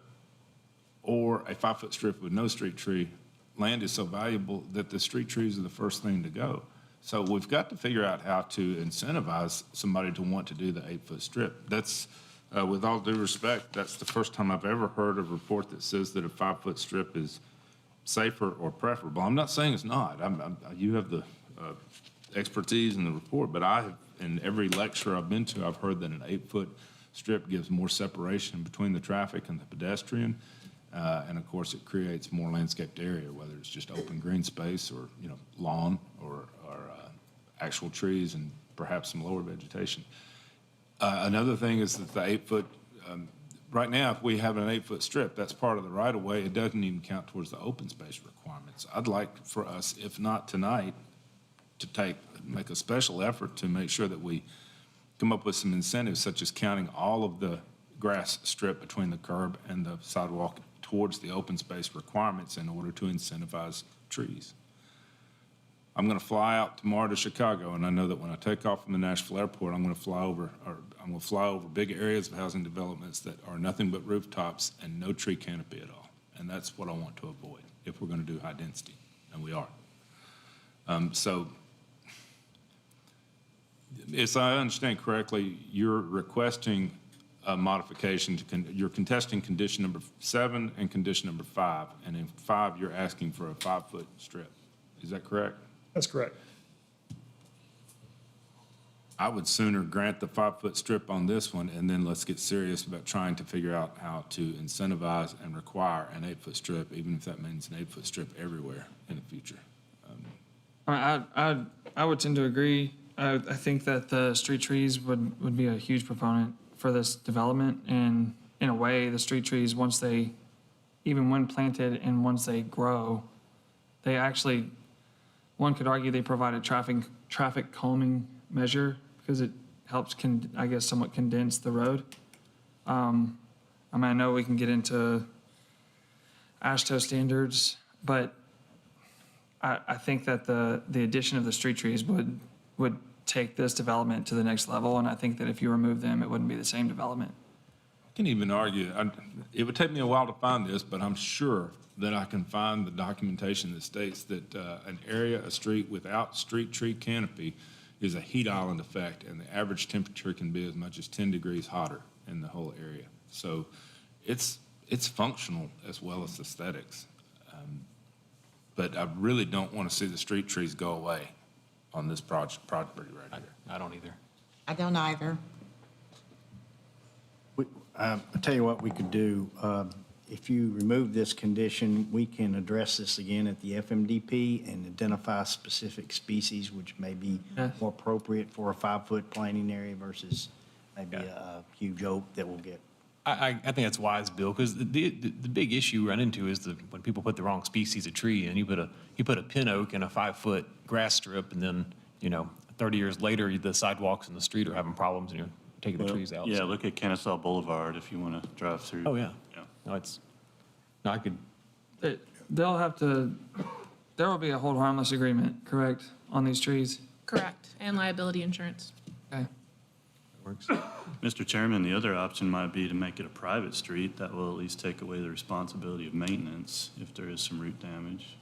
or a 5-foot strip with no street tree, land is so valuable that the street trees are the first thing to go. So we've got to figure out how to incentivize somebody to want to do the 8-foot strip. That's, with all due respect, that's the first time I've ever heard a report that says that a 5-foot strip is safer or preferable. I'm not saying it's not. You have the expertise in the report, but I have, in every lecture I've been to, I've heard that an 8-foot strip gives more separation between the traffic and the pedestrian. And of course, it creates more landscaped area, whether it's just open green space or, lawn or actual trees and perhaps some lower vegetation. Another thing is that the 8-foot right now, if we have an 8-foot strip, that's part of the right-of-way. It doesn't even count towards the open space requirements. I'd like for us, if not tonight, to make a special effort to make sure that we come up with some incentives, such as counting all of the grass strip between the curb and the sidewalk towards the open space requirements in order to incentivize trees. I'm going to fly out tomorrow to Chicago, and I know that when I take off from the Nashville airport, I'm going to fly over big areas of housing developments that are nothing but rooftops and no tree canopy at all. And that's what I want to avoid if we're going to do high density, and we are. So, if I understand correctly, you're requesting a modification you're contesting condition number 7 and condition number 5, and in 5, you're asking for a 5-foot strip. Is that correct? That's correct. I would sooner grant the 5-foot strip on this one, and then let's get serious about trying to figure out how to incentivize and require an 8-foot strip, even if that means an 8-foot strip everywhere in the future. I would tend to agree. I think that the street trees would be a huge proponent for this development. And in a way, the street trees, even when planted and once they grow, they actually, one could argue they provide a traffic calming measure because it helps, somewhat condense the road. I know we can get into ASHTO standards, but I think that the addition of the street trees would take this development to the next level, and I think that if you remove them, it wouldn't be the same development. I can even argue, it would take me a while to find this, but I'm sure that I can find the documentation that states that a street without street tree canopy is a heat island effect, and the average temperature can be as much as 10 degrees hotter in the whole area. So it's functional as well as aesthetics. But I really don't want to see the street trees go away on this property right here. I don't either. I don't either. I'll tell you what we could do. If you remove this condition, we can address this again at the FMDP and identify specific species which may be more appropriate for a 5-foot planting area versus maybe a huge oak that will get. I think that's wise, Bill, because the big issue we run into is when people put the wrong species of tree, and you put a pin oak in a 5-foot grass strip, and then 30 years later the sidewalks in the street are having problems, and you're taking the trees out. Yeah, look at Kennesaw Boulevard if you want to drive through. Oh yeah. No, I could. There will be a hold harmless agreement, correct, on these trees? Correct, and liability insurance. Okay. Works. Mr. Chairman, the other option might be to make it a private street. That will at least take away the responsibility of maintenance if there is some root damage.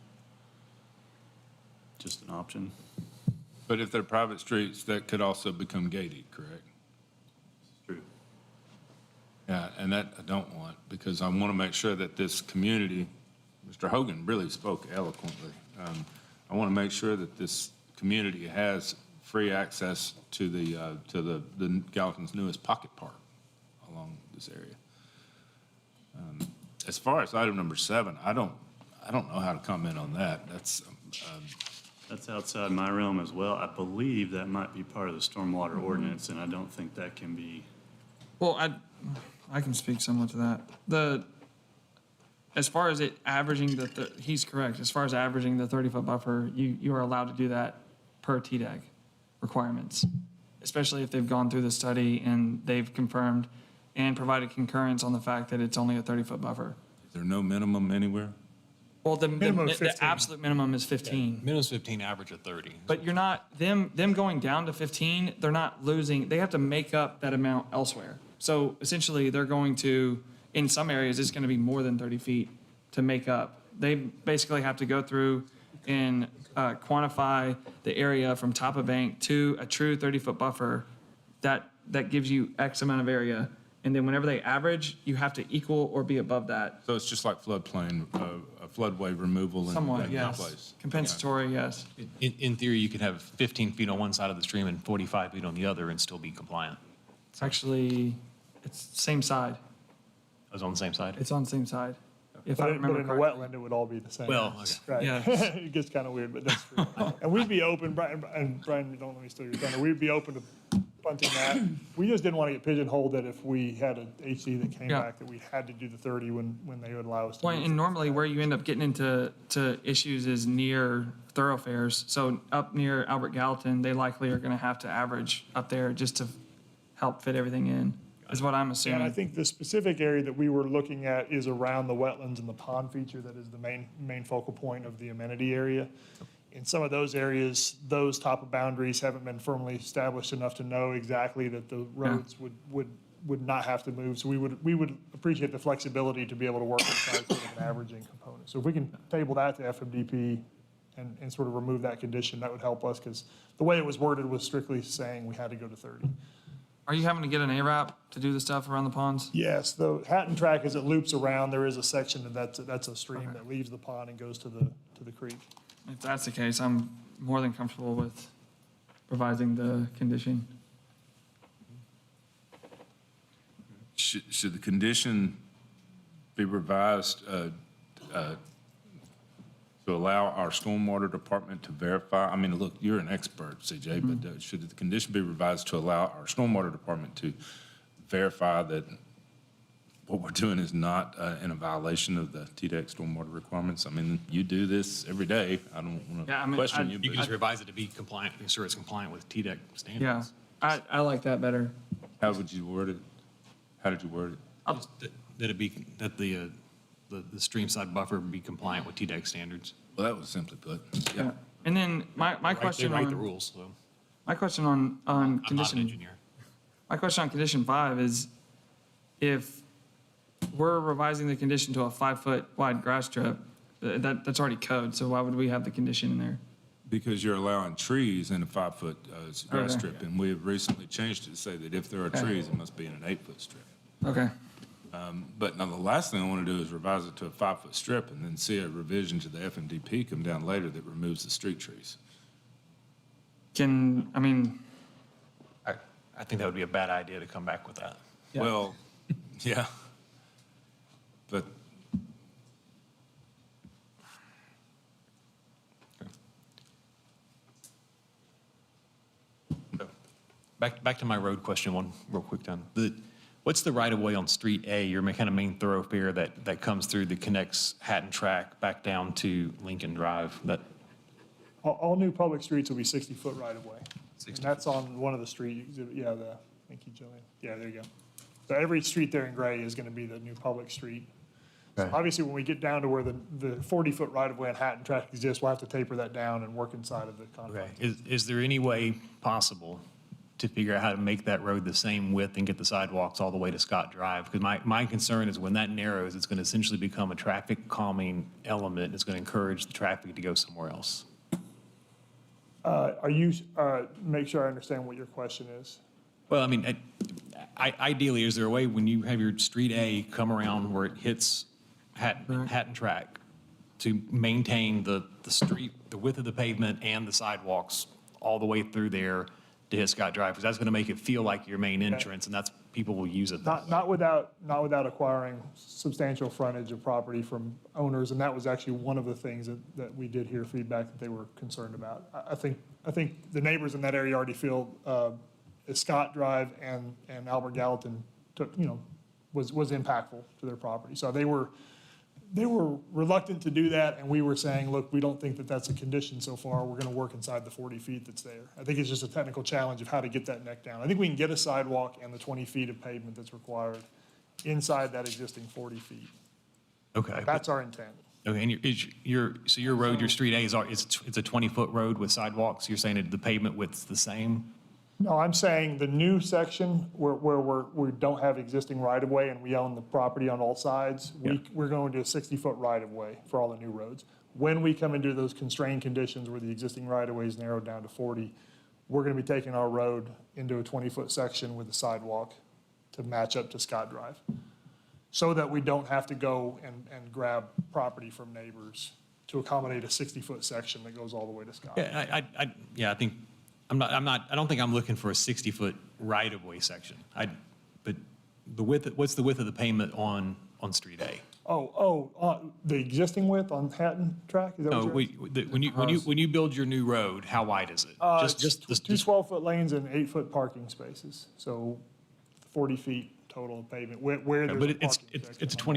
Just an option. But if they're private streets, that could also become gated, correct? True. Yeah, and that I don't want, because I want to make sure that this community, Mr. Hogan really spoke eloquently. I want to make sure that this community has free access to the Gallatin's newest pocket park along this area. As far as item number 7, I don't know how to comment on that. That's outside my realm as well. I believe that might be part of the stormwater ordinance, and I don't think that can be. Well, I can speak somewhat to that. As far as it averaging he's correct. As far as averaging the 30-foot buffer, you are allowed to do that per TDEG requirements, especially if they've gone through the study and they've confirmed and provided concurrence on the fact that it's only a 30-foot buffer. Is there no minimum anywhere? Well, the Minimum is 15. absolute minimum is 15. Minimum's 15, average of 30. But you're not, them going down to 15, they're not losing, they have to make up that amount elsewhere. So essentially, they're going to, in some areas, it's going to be more than 30 feet to make up. They basically have to go through and quantify the area from top of bank to a true 30-foot buffer that gives you X amount of area. And then whenever they average, you have to equal or be above that. So it's just like floodplain, a floodway removal in Somewhat, that yes. place. Compensatory, yes. In theory, you could have 15 feet on one side of the stream and 45 feet on the other and still be compliant. It's actually, it's same side. I was on the same side? It's on the same side. If But I in remember a correctly. wetland, it would all be the same. Well, okay. Right. Yes. It gets kind of weird, but that's true. And we'd be open, Brian, don't let me steal your thunder, we'd be open to punting that. We just didn't want to get pigeonholed that if we had an HC that came Yeah. back, that we had to do the 30 when they would allow us to. Well, do and 50. normally where you end up getting into issues is near thoroughfares. So up near Albert Gallatin, they likely are going to have to average up there just to help fit everything in, is what I'm And I assuming. think the specific area that we were looking at is around the wetlands and the pond feature that is the main focal point of the amenity area. In some of those areas, those type of boundaries haven't been firmly established enough to know exactly that the roads would not have to move. So we would appreciate the flexibility to be able to work inside sort of an averaging component. So if we can table that to FMDP and sort of remove that condition, that would help us, because the way it was worded was strictly saying we had to go to 30. Are you having to get an ARAP to do the stuff around the ponds? Yes, the Hatton Track, as it loops around, there is a section that's a stream that leaves the pond and goes to the creek. If that's the case, I'm more than comfortable with revising the condition. Should the condition be revised to allow our stormwater department to verify? I mean, look, you're an expert, CJ, but should the condition be revised to allow our stormwater department to verify that what we're doing is not in a violation of the TDEC stormwater requirements? I mean, you do this every day. I don't want Yeah, I to mean, question you, You can but just revise it to be compliant, make sure it's compliant with TDEC standards. Yeah, I like that better. how would you word it? How did you word it? That the stream side buffer be compliant with TDEC standards. Well, that was simply put. Yeah. And then my Right, question they write the on, rules, so my question on I'm not an condition, engineer. my question on condition 5 is if we're revising the condition to a 5-foot wide grass strip, that's already code, so why would we have the condition in there? Because you're allowing trees in a 5-foot grass Okay. strip, and we have recently changed it to say that if there are Okay. trees, it must be in an 8-foot strip. Okay. But now the last thing I want to do is revise it to a 5-foot strip and then see a revision to the FMDP come down later that removes the street trees. I mean, I think that would be a bad idea to come back with that. Yeah. Well, yeah. But Back to my road question, one real quick, Don. What's the right-of-way on Street A, your kind of main thoroughfare that comes through, that connects Hatton Track back down to Lincoln Drive? All new public streets will be 60-foot right-of-way. 60 And that's on one of the streets, thank you, Jillian. Yeah, there you go. So every street there in gray is going to be the new public street. So Okay. obviously, when we get down to where the 40-foot right-of-way on Hatton Track exists, we'll have to taper that down and work inside of the confines. Okay. Is there any way possible to figure out how to make that road the same width and get the sidewalks all the way to Scott Drive? Because my concern is when that narrows, it's going to essentially become a traffic calming element. It's going to encourage the traffic to go somewhere else. Make sure I understand what your question is. Well, I mean, ideally, is there a way when you have your Street A come around where it hits Hatton Track to maintain the street, the width of the pavement and the sidewalks all the way through there to hit Scott Drive? Because that's going to make it feel like your main entrance, and that's, people will use it. Not without acquiring substantial frontage of property from owners, and that was actually one of the things that we did hear feedback that they were concerned about. I think the neighbors in that area already feel Scott Drive and Albert Gallatin was impactful to their property. So they were reluctant to do that, and we were saying, look, we don't think that that's a condition so far. We're going to work inside the 40 feet that's there. I think it's just a technical challenge of how to get that neck down. I think we can get a sidewalk and the 20 feet of pavement that's required inside that existing 40 feet. Okay. That's our intent. Okay, and your road, your Street A it's a 20-foot road with sidewalks? You're saying that the pavement width's the same? No, I'm saying the new section where we don't have existing right-of-way and we own the property on all sides, we're going to a 60-foot right-of-way for all the new roads. When we come into those constrained conditions where the existing right-of-way is narrowed down to 40, we're going to be taking our road into a 20-foot section with a sidewalk to match up to Scott Drive, so that we don't have to go and grab property from neighbors to accommodate a 60-foot section that goes all the way to Scott. Yeah, I think, I don't think I'm looking for a 60-foot right-of-way section. But what's the width of the pavement on Street A? The existing width on Hatton Track? Is that No, what you're when you build your new road, how wide is it? Two 12-foot lanes and 8-foot parking spaces, so 40 feet total of pavement, where there's But a parking it's a section.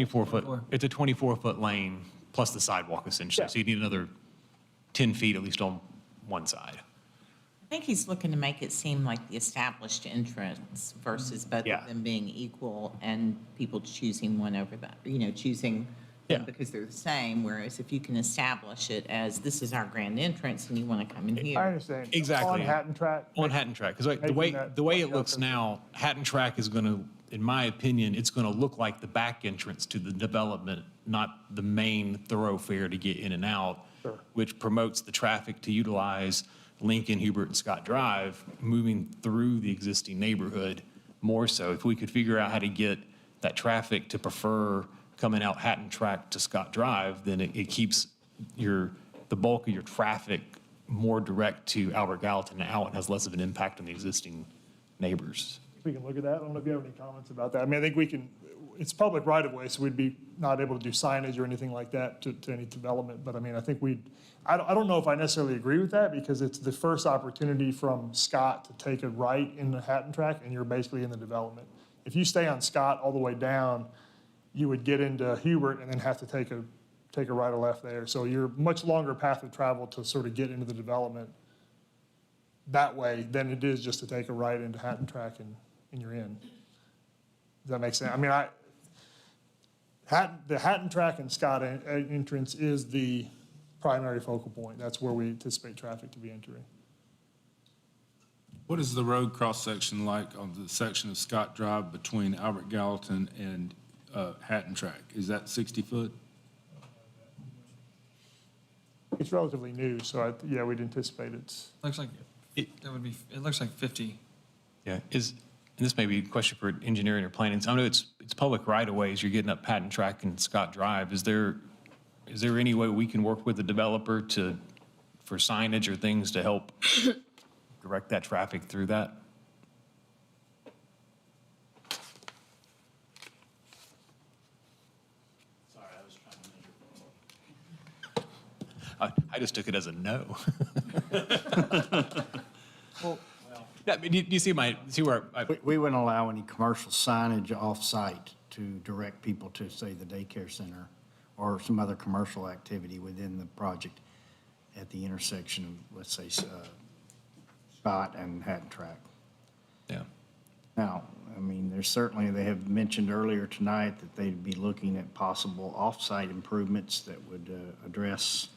24-foot lane plus the sidewalk essentially. Yeah. So you need another 10 feet at least on one side. I think he's looking to make it seem like the established entrance versus both Yeah. of them being equal and people choosing one over that, choosing them because they're the same, whereas if you can establish it as this is our grand entrance and you want to come in I here. understand. Exactly. On Hatton Track? On Hatton Track, because the Making that way it work out looks there. now, Hatton Track is going to, in my opinion, it's going to look like the back entrance to the development, not the main thoroughfare to get in and out, Sure. which promotes the traffic to utilize Lincoln, Hubert, and Scott Drive, moving through the existing neighborhood more so. If we could figure out how to get that traffic to prefer coming out Hatton Track to Scott Drive, then it keeps the bulk of your traffic more direct to Albert Gallatin and out and has less of an impact on the existing neighbors. We can look at that. I don't know if you have any comments about that. I mean, I think we can, it's public right-of-way, so we'd be not able to do signage or anything like that to any development. But I mean, I think I don't know if I necessarily agree with that because it's the first opportunity from Scott to take a right in the Hatton Track and you're basically in the development. If you stay on Scott all the way down, you would get into Hubert and then have to take a right or left there. So you're much longer path of travel to sort of get into the development that way than it is just to take a right into Hatton Track and you're in. Does that make sense? I mean, the Hatton Track and Scott entrance is the primary focal point. That's where we anticipate traffic to be entering. What is the road cross-section like on the section of Scott Drive between Albert Gallatin and Hatton Track? Is that 60 foot? It's relatively new, so yeah, we'd anticipate it's. Looks like, it looks like 50. Yeah, and this may be a question for engineering or planning. So I know it's public right-of-ways, you're getting up Hatton Track and Scott Drive. Is there any way we can work with the developer for signage or things to help direct that traffic through that? Sorry, I was trying to measure. I just took it as a no. Yeah, do you see where We wouldn't allow any commercial signage off-site to direct people to, say, the daycare center or some other commercial activity within the project at the intersection of, let's say, Scott and Hatton Track. Yeah. Now, I mean, they have mentioned earlier tonight that they'd be looking at possible off-site improvements that would address,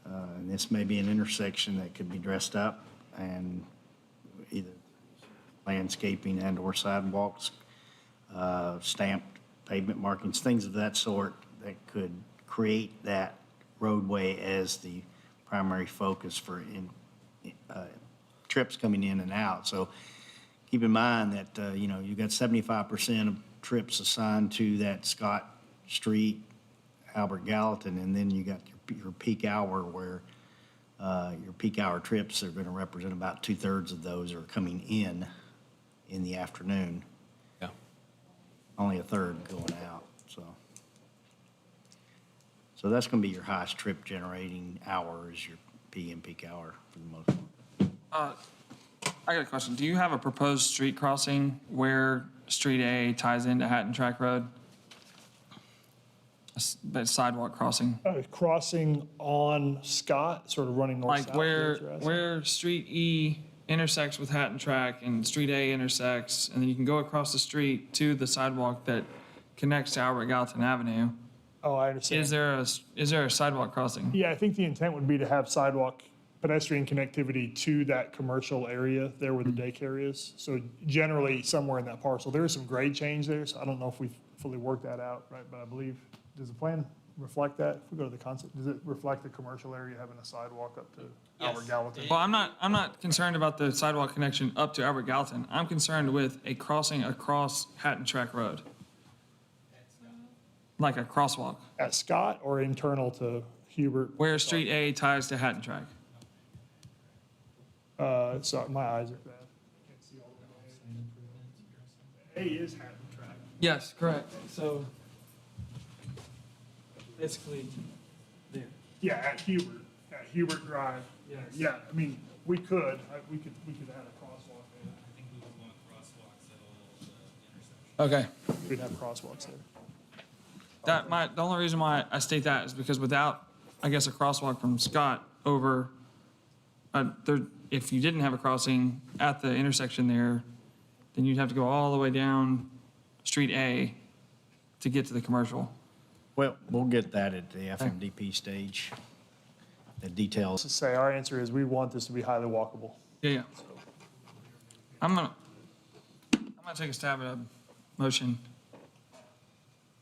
and this may be an intersection that could be dressed up and either landscaping and/or sidewalks, stamped pavement markings, things of that sort that could create that roadway as the primary focus for trips coming in and out. So keep in mind that, you've got 75% of trips assigned to that Scott Street, Albert Gallatin, and then you got your peak hour where your peak hour trips are going to represent about 2/3 of those are coming in the afternoon. Yeah. Only 1/3 going out, so that's going to be your highest trip generating hour is your PM peak hour for the most part. I got a question. Do you have a proposed street crossing where Street A ties into Hatton Track Road? That sidewalk crossing? Crossing on Scott, sort of running north-south. Like where Street E intersects with Hatton Track and Street A intersects, and then you can go across the street to the sidewalk that connects to Albert Gallatin Avenue. Oh, I understand. Is there a sidewalk crossing? Yeah, I think the intent would be to have sidewalk pedestrian connectivity to that commercial area there where the daycare is. So generally, somewhere in that parcel, there is some grade change there, so I don't know if we've fully worked that out, right? But I believe, does the plan reflect that? If we go to the concept, does it reflect the commercial area having a sidewalk up to Albert Gallatin? Well, I'm not concerned about the sidewalk connection up to Albert Gallatin. I'm concerned with a crossing across Hatton Track Road. Like a crosswalk. At Scott or internal to Hubert? Where Street A ties to Hatton Track. So my eyes are bad. Can't see all the way. A is Hatton Track. Yes, correct. So Basically, there. Yeah, at Hubert Drive. Yes. Yeah, I mean, we could add a crosswalk there. I think we would want crosswalks at all the intersections. Okay. We'd have crosswalks there. The only reason why I state that is because without, I guess, a crosswalk from Scott over, if you didn't have a crossing at the intersection there, then you'd have to go all the way down Street A to get to the commercial. Well, we'll get that at the FMDP stage, the details. To say, our answer is we want this to be highly walkable. Yeah. I'm gonna take a stab at a motion.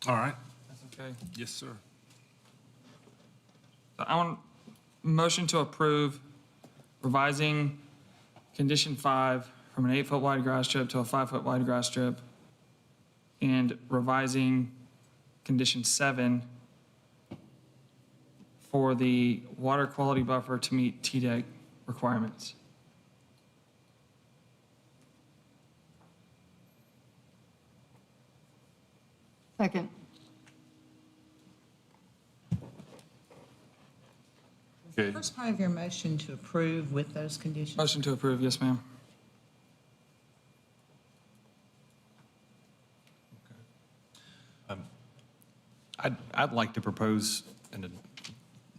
All right. That's okay. Yes, sir. I want motion to approve revising condition 5 from an 8-foot wide grass strip to a 5-foot wide grass strip, and revising condition 7 for the water quality buffer to meet TDEC requirements. Second. Okay. First part of your motion to approve with those conditions? Motion to approve, yes, ma'am. I'd like to propose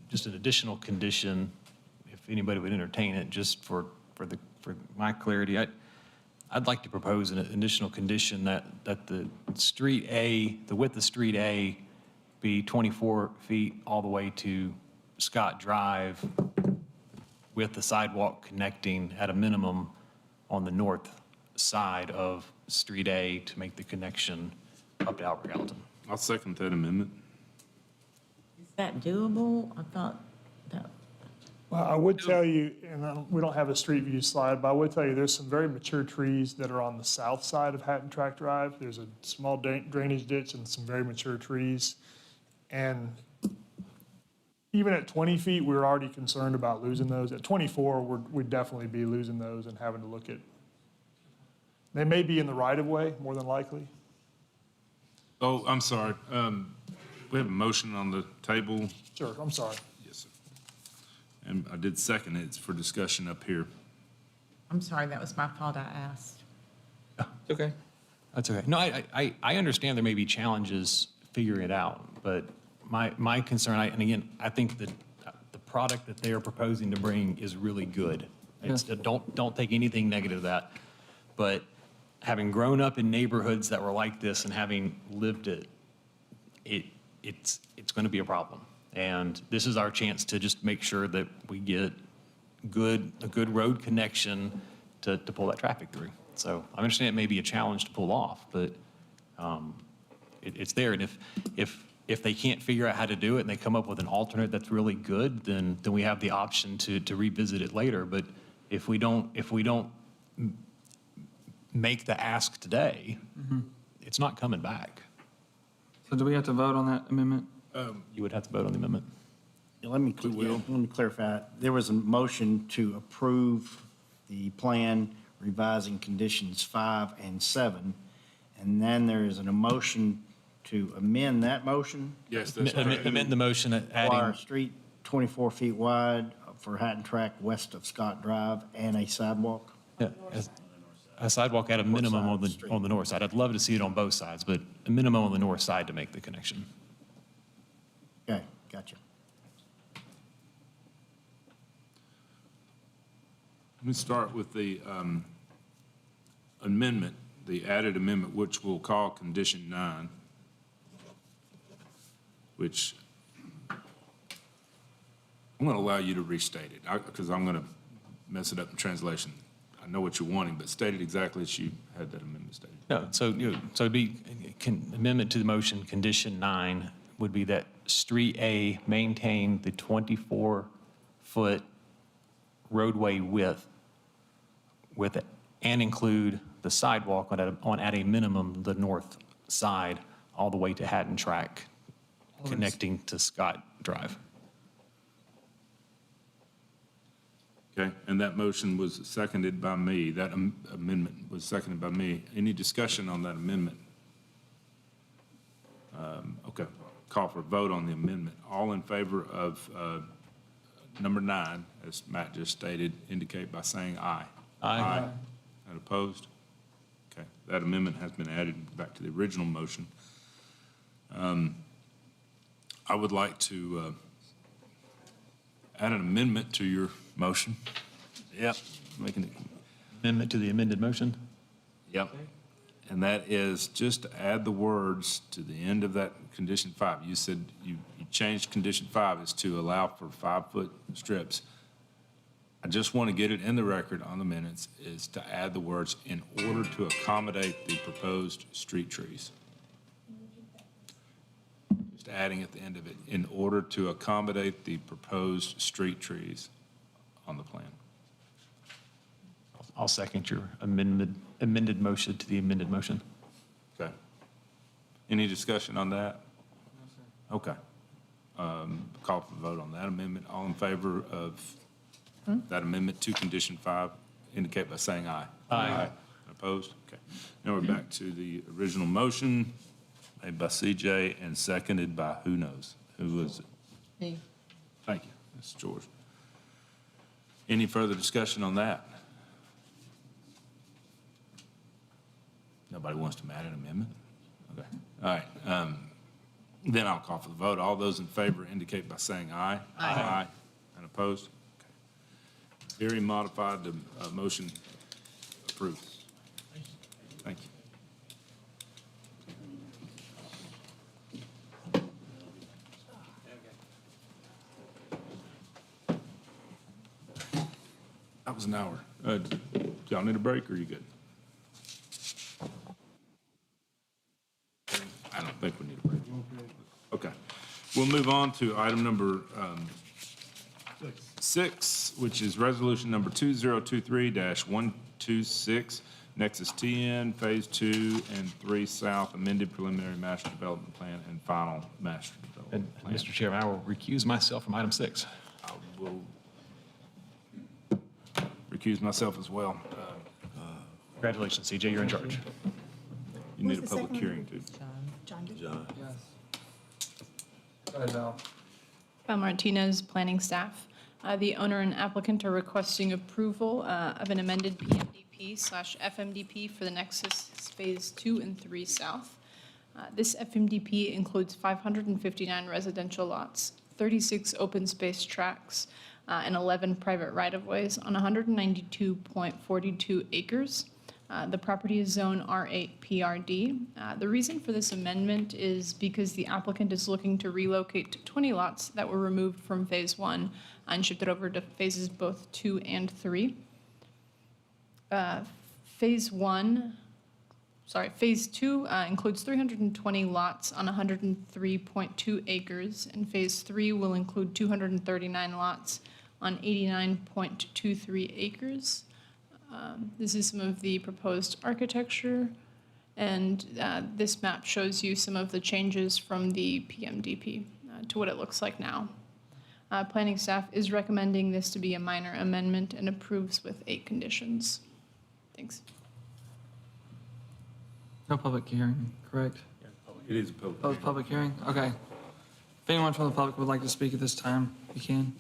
just an additional condition, if anybody would entertain it, just for my clarity. I'd like to propose an additional condition that the Street A, the width of Street A be 24 feet all the way to Scott Drive, with the sidewalk connecting at a minimum on the north side of Street A to make the connection up to Albert Gallatin. I'll second that amendment. Is that doable? I thought that, Well, I would tell you, and we don't have a street view slide, but I would tell you there's some very mature trees that are on the south side of Hatton Track Drive. There's a small drainage ditch and some very mature trees. And even at 20 feet, we were already concerned about losing those. At 24, we'd definitely be losing those and having to look at, they may be in the right of way, more than likely. Oh, I'm sorry. We have a motion on the table. Sure, I'm sorry. Yes, sir. And I did second it. It's for discussion up here. I'm sorry, that was my fault, I asked. It's okay. That's okay. No, I understand there may be challenges figuring it out, but my concern, and again, I think that the product that they are proposing to bring is really good. It's, don't take anything negative of that. But having grown up in neighborhoods that were like this and having lived it, it's going to be a problem. And this is our chance to just make sure that we get a good road connection to pull that traffic through. So I understand it may be a challenge to pull off, but it's there. And if they can't figure out how to do it and they come up with an alternate that's really good, then we have the option to revisit it later. But if we don't make the ask today, it's not coming back. So do we have to vote on that amendment? You would have to vote on the amendment. Let me clarify. There was a motion to approve the plan revising conditions 5 and 7, and then there is an emotion to amend that motion. Yes, that's correct. Amend the motion Require adding, a street 24 feet wide for Hatton Track west of Scott Drive and a sidewalk. a sidewalk at a minimum side of the street? on the north side. I'd love to see it on both sides, but a minimum on the north side to make the connection. Okay, gotcha. Let me start with the amendment, the added amendment, which we'll call condition 9, which I'm going to allow you to restate it, because I'm going to mess it up in translation. I know what you're wanting, but state it exactly as you had that amendment stated. No, so it'd be amendment to the motion, condition 9 would be that Street A maintain the 24-foot roadway width with it, and include the sidewalk on at a minimum the north side all the way to Hatton Track, connecting to Scott Drive. Okay, and that motion was seconded by me. That amendment was seconded by me. Any discussion on that amendment? Okay, call for a vote on the amendment. All in favor of number 9, as Matt just stated, indicate by saying aye. Aye. And opposed? Okay, that amendment has been added back to the original motion. I would like to add an amendment to your motion. Yep. Making it, Amendment to the amended motion? yep. And that is just to add the words to the end of that condition 5. You said you changed condition 5 is to allow for 5-foot strips. I just want to get it in the record on the minutes, is to add the words, in order to accommodate the proposed street trees. Just adding at the end of it, in order to accommodate the proposed street trees on the plan. I'll second your amended motion to the amended motion. Okay. Any discussion on that? Okay. Call for vote on that amendment. All in favor of that amendment to condition 5, indicate by saying aye. Aye. Opposed? Okay. Now we're back to the original motion made by CJ and seconded by who knows? Who was it? Me. Thank you. That's George. Any further discussion on that? Nobody wants to add an amendment? Okay. All right. Then I'll call for the vote. All those in favor indicate by saying aye. Aye. And opposed? Okay. Very modified, the motion approved. Thank you. That was an hour. Do y'all need a break, or are you good? I don't think we need a break. Okay. We'll move on to item number 6, which is resolution number 2023-126, Nexus TN, Phase 2 and 3 South, amended preliminary master development plan and final master And development plan. Mr. Chairman, I will recuse myself from item 6. I will recuse myself as well. Congratulations, CJ, you're in charge. You need a What's the public second hearing, too. John did. Yes. Go ahead, Val. Val Martinez, planning staff. The owner and applicant are requesting approval of an amended PMDP/FMDP for the Nexus Phase 2 and 3 South. This FMDP includes 559 residential lots, 36 open space tracts, and 11 private right-of-ways on 192.42 acres. The property is zone R8 PRD. The reason for this amendment is because the applicant is looking to relocate 20 lots that were removed from Phase 1 and shifted over to Phases both 2 and 3. Phase 2 includes 320 lots on 103.2 acres, and Phase 3 will include 239 lots on 89.23 acres. This is some of the proposed architecture, and this map shows you some of the changes from the PMDP to what it looks like now. Planning staff is recommending this to be a minor amendment and approves with 8 conditions. Thanks. No public hearing, correct? It is a public Oh, it's public hearing? Okay. If anyone from the public would like to speak at this time, you can.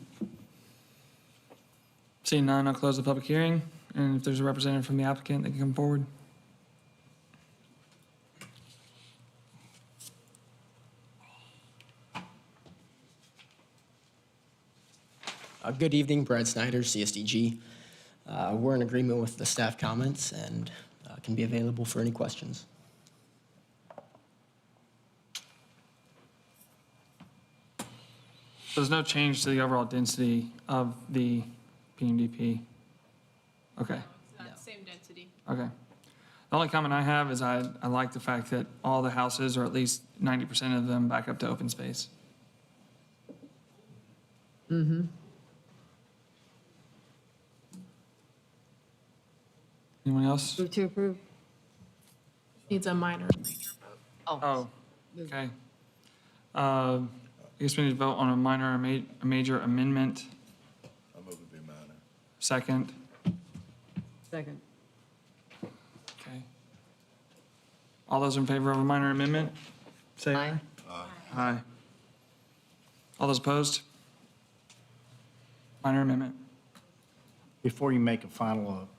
Seeing none, I'll close the public hearing, and if there's a representative from the applicant, they can come forward. Good evening, Brad Snyder, CSDG. We're in agreement with the staff comments and can be available for any questions. There's no change to the overall density of the PMDP? Okay, Same density. okay. The only comment I have is I like the fact that all the houses, or at least 90% of them, back up to open space. Anyone else? Move to approve. Needs a minor. Oh, okay. I guess we need to vote on a minor or a major amendment. I move it be minor. Second, Second. okay. All those in favor of a minor amendment, say aye. Aye. All those opposed? Minor amendment. Before you make a final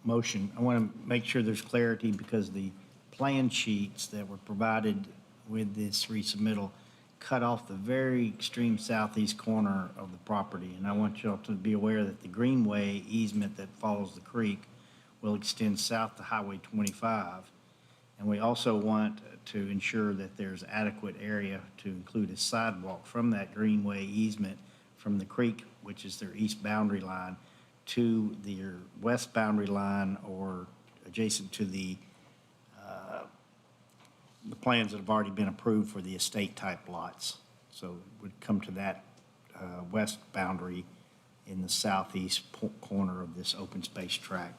motion, I want to make sure there's clarity because the plan sheets that were provided with this resubmittal cut off the very extreme southeast corner of the property. And I want you all to be aware that the greenway easement that follows the creek will extend south to Highway 25. And we also want to ensure that there's adequate area to include a sidewalk from that greenway easement from the creek, which is their east boundary line, to their west boundary line or adjacent to the plans that have already been approved for the estate-type lots. So it would come to that west boundary in the southeast corner of this open space tract,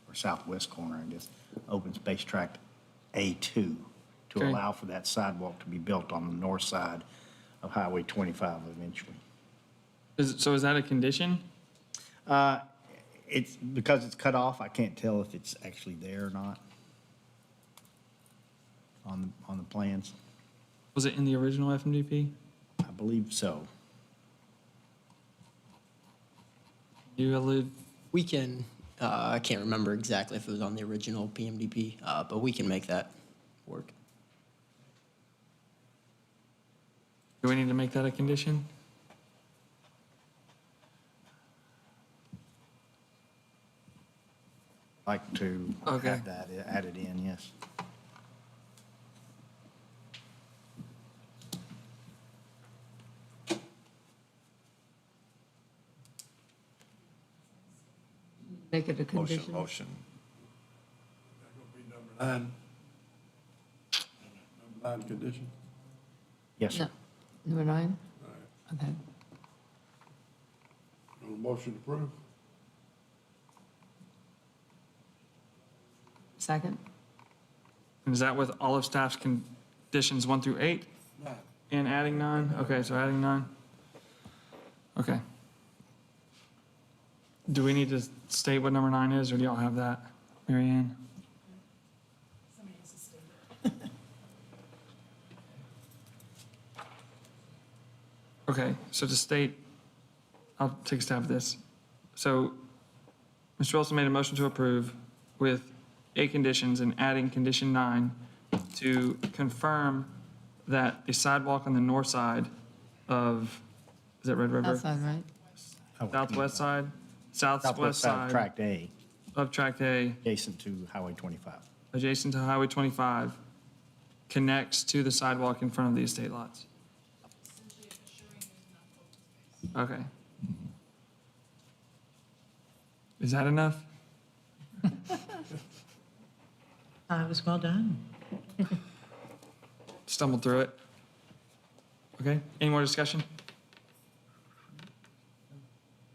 or southwest corner, I guess, open space tract A2, to Okay. allow for that sidewalk to be built on the north side of Highway 25 eventually. So is that a condition? It's, because it's cut off, I can't tell if it's actually there or not on the plans. Was it in the original FMDP? I believe so. You allude, We can, I can't remember exactly if it was on the original PMDP, but we can make that work. do we need to make that a condition? Like to Okay. have that added in, yes. Make it a condition. Motion. Number 9 condition. Yes, sir. No. Number 9? Okay. On the motion to approve? Second? And is that with all of staff's conditions 1 through 8? And adding 9? Okay, so adding 9. Okay. Do we need to state what number 9 is, or do y'all have that, Mary Ann? Okay, so to state, I'll take a stab at this. So Mr. Wilson made a motion to approve with 8 conditions and adding condition 9 to confirm that the sidewalk on the north side of, is that Red River? Outside, right? Southwest side? Southwest side of side Tract A, of Tract A, adjacent to Highway 25. adjacent to Highway 25, connects to the sidewalk in front of the estate lots. Okay. Is that enough? It was well done. Stumbled through it. Okay, any more discussion?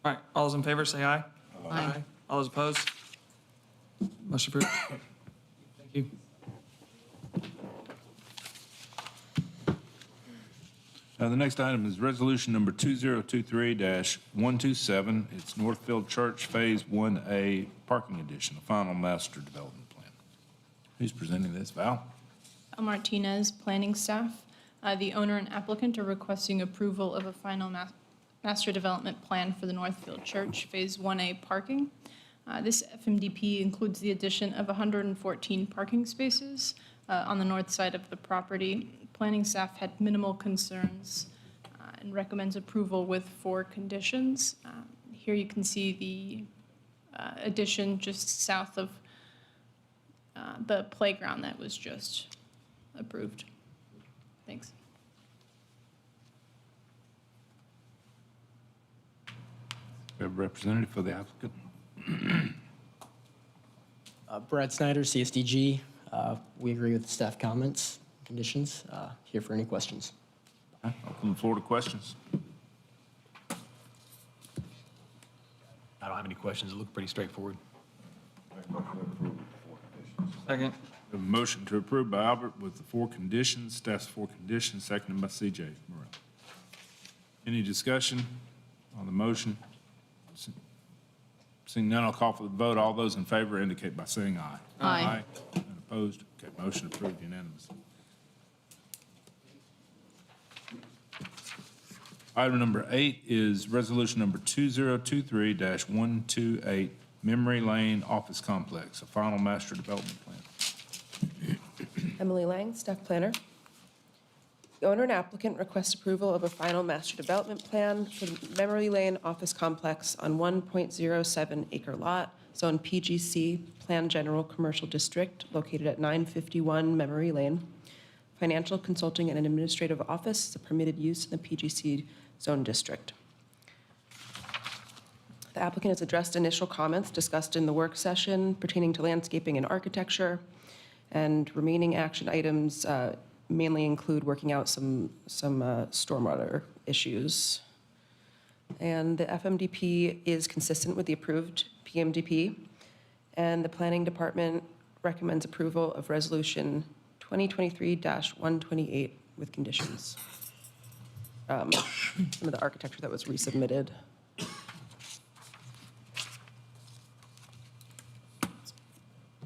All right, all those in favor, say aye. Aye. All those opposed? Motion approved. Thank you. The next item is resolution number 2023-127. It's Northfield Church Phase 1A Parking Addition, the final master development plan. Who's presenting this? Val? Al Martinez, planning staff. The owner and applicant are requesting approval of a final master development plan for the Northfield Church Phase 1A parking. This FMDP includes the addition of 114 parking spaces on the north side of the property. Planning staff had minimal concerns and recommends approval with 4 conditions. Here you can see the addition just south of the playground that was just approved. Thanks. We have a representative for the applicant. Brad Snyder, CSDG. We agree with the staff comments, conditions. Here for any questions. Open the floor to questions. I don't have any questions. It looked pretty straightforward. Second. We have a motion to approve by Albert with the 4 conditions, staff's 4 conditions, seconded by CJ Morrell. Any discussion on the motion? Seeing none, I'll call for the vote. All those in favor indicate by saying aye. Aye. And opposed? Okay, motion approved unanimously. Item number 8 is resolution number 2023-128, Memory Lane Office Complex, a final master development plan. Emily Lang, staff planner. The owner and applicant request approval of a final master development plan for the Memory Lane Office Complex on 1.07 acre lot, zone PGC, Plan General Commercial District, located at 951 Memory Lane. Financial consulting and an administrative office is a permitted use in the PGC zone district. The applicant has addressed initial comments discussed in the work session pertaining to landscaping and architecture, and remaining action items mainly include working out some stormwater issues. And the FMDP is consistent with the approved PMDP, and the Planning Department recommends approval of Resolution 2023-128 with conditions. Some of the architecture that was resubmitted.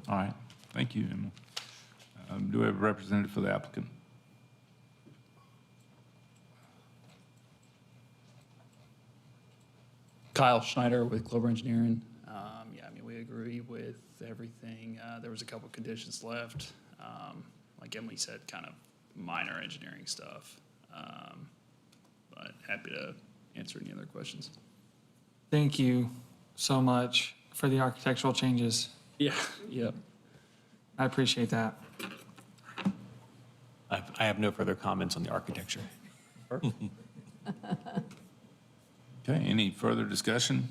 All right, thank you, Emma. Do we have a representative for the applicant? Kyle Schneider with Clover Engineering. Yeah, I mean, we agree with everything. There was a couple conditions left. Like Emily said, kind of minor engineering stuff. But happy to answer any other questions. Thank you so much for the architectural changes. Yeah, yeah. I appreciate that. I have no further comments on the architecture. Okay, any further discussion?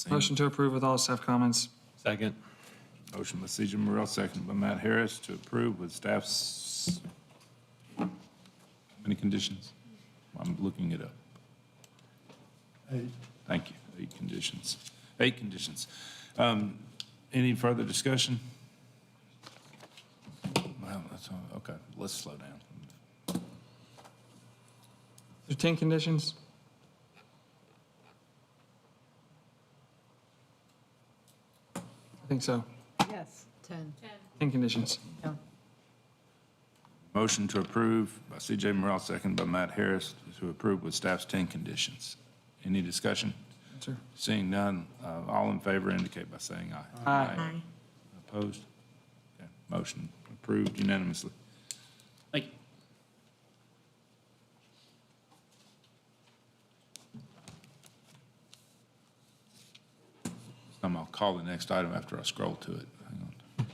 Motion to approve with all staff comments. Second. Motion by C.J. Morrell, seconded by Matt Harris to approve with staff's, any conditions? I'm looking it up. 8. Thank you, 8 conditions. 8 conditions. Any further discussion? Well, that's, okay, let's slow down. There's 10 conditions? I think so. Yes. 10. 10 conditions. Motion to approve by C.J. Morrell, seconded by Matt Harris to approve with staff's 10 conditions. Any discussion? Sir. Seeing none, all in favor indicate by saying aye. Aye. Opposed? Okay, motion approved unanimously. Thank you. I'll call the next item after I scroll to it. Hang on.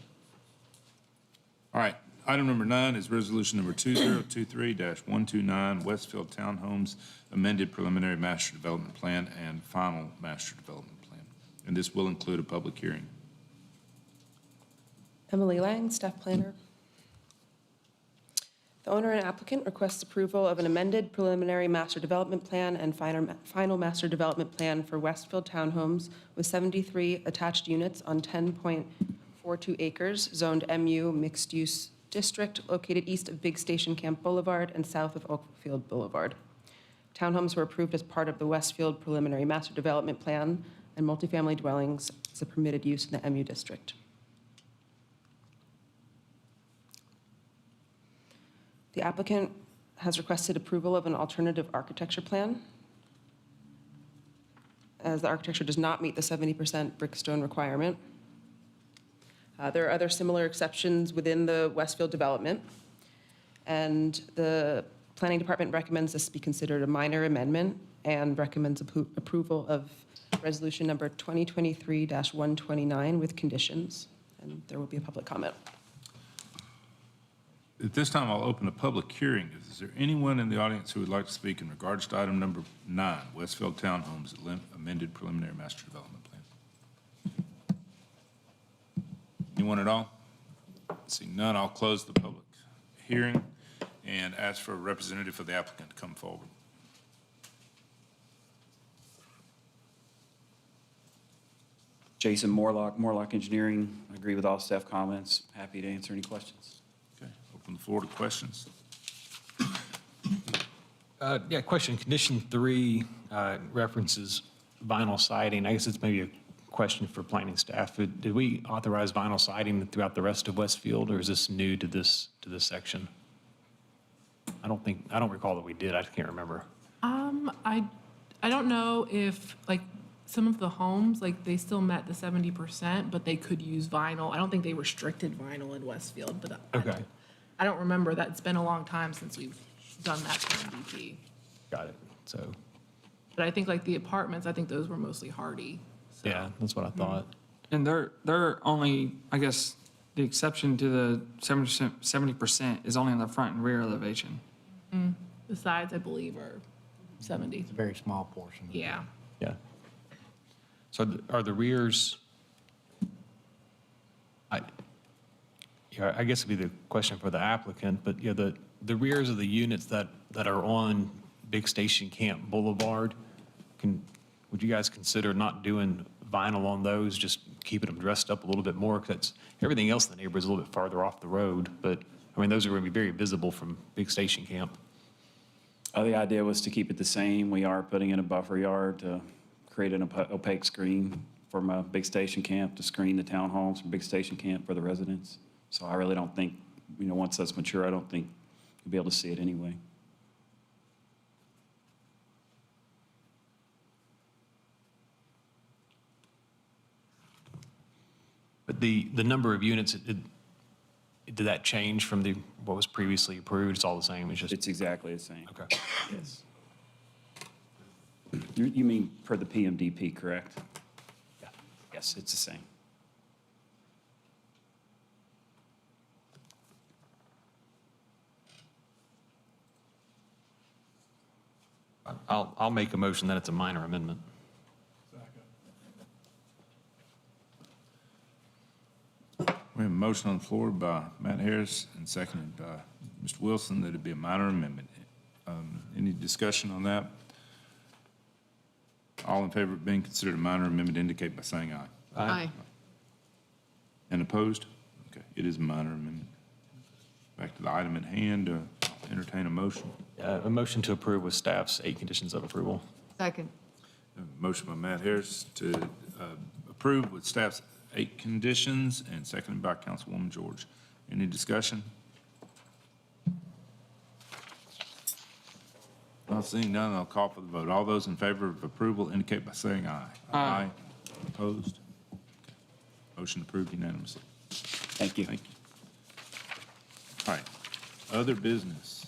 All right, item number 9 is resolution number 2023-129, Westfield Townhomes amended preliminary master development plan and final master development plan. And this will include a public hearing. Emily Lang, staff planner. The owner and applicant requests approval of an amended preliminary master development plan and final master development plan for Westfield Townhomes with 73 attached units on 10.42 acres, zoned MU mixed-use district located east of Big Station Camp Boulevard and south of Oakfield Boulevard. Townhomes were approved as part of the Westfield preliminary master development plan, and multifamily dwellings is a permitted use in the MU district. The applicant has requested approval of an alternative architecture plan, as the architecture does not meet the 70% brickstone requirement. There are other similar exceptions within the Westfield development, and the Planning Department recommends this be considered a minor amendment and recommends approval of resolution number 2023-129 with conditions, and there will be a public comment. At this time, I'll open a public hearing. Is there anyone in the audience who would like to speak in regards to item number 9, Westfield Townhomes amended preliminary master development plan? Anyone at all? Seeing none, I'll close the public hearing and ask for a representative for the applicant to come forward. Jason Morlock Engineering. I agree with all staff comments. Happy to answer any questions. Okay, open the floor to questions. Yeah, question. Condition 3 references vinyl siding. I guess it's maybe a question for planning staff. Did we authorize vinyl siding throughout the rest of Westfield, or is this new to this section? I don't recall that we did. I can't remember. I don't know if, like, some of the homes, like, they still met the 70%, but they could use vinyl. I don't think they restricted vinyl in Westfield, but Okay. I don't remember that. It's been a long time since we've done that PMDP. Got it. So, But I think, like, the apartments, I think those were mostly hardy. yeah, that's what I thought. And they're only, I guess, the exception to the 70% is only on the front and rear elevation. The sides, I believe, are 70. It's a very small portion. Yeah. Yeah. So are the rears, I guess it'd be the question for the applicant, but yeah, the rears of the units that are on Big Station Camp Boulevard, would you guys consider not doing vinyl on those, just keeping them dressed up a little bit more? Because everything else in the neighborhood is a little bit farther off the road, but, I mean, those are going to be very visible from Big Station Camp. The idea was to keep it the same. We are putting in a buffer yard to create an opaque screen from a Big Station Camp to screen the townhomes from Big Station Camp for the residents. So I really don't think, once that's mature, I don't think you'll be able to see it anyway. But the number of units, did that change from what was previously approved? It's all the same? It's exactly the same. Okay. Yes. You mean per the PMDP, correct? Yeah. Yes, it's the same. I'll make a motion that it's a minor amendment. We have a motion on the floor by Matt Harris and seconded by Mr. Wilson that it be a minor amendment. Any discussion on that? All in favor of being considered a minor amendment indicate by saying aye. Aye. And opposed? Okay, it is a minor amendment. Back to the item at hand, entertain a motion. A motion to approve with staff's 8 conditions of approval. Second. A motion by Matt Harris to approve with staff's 8 conditions and seconded by Councilwoman George. Any discussion? Not seeing none, I'll call for the vote. All those in favor of approval indicate by saying aye. Aye. Opposed? Okay. Motion approved unanimously. Thank you. Thank you. All right, other business.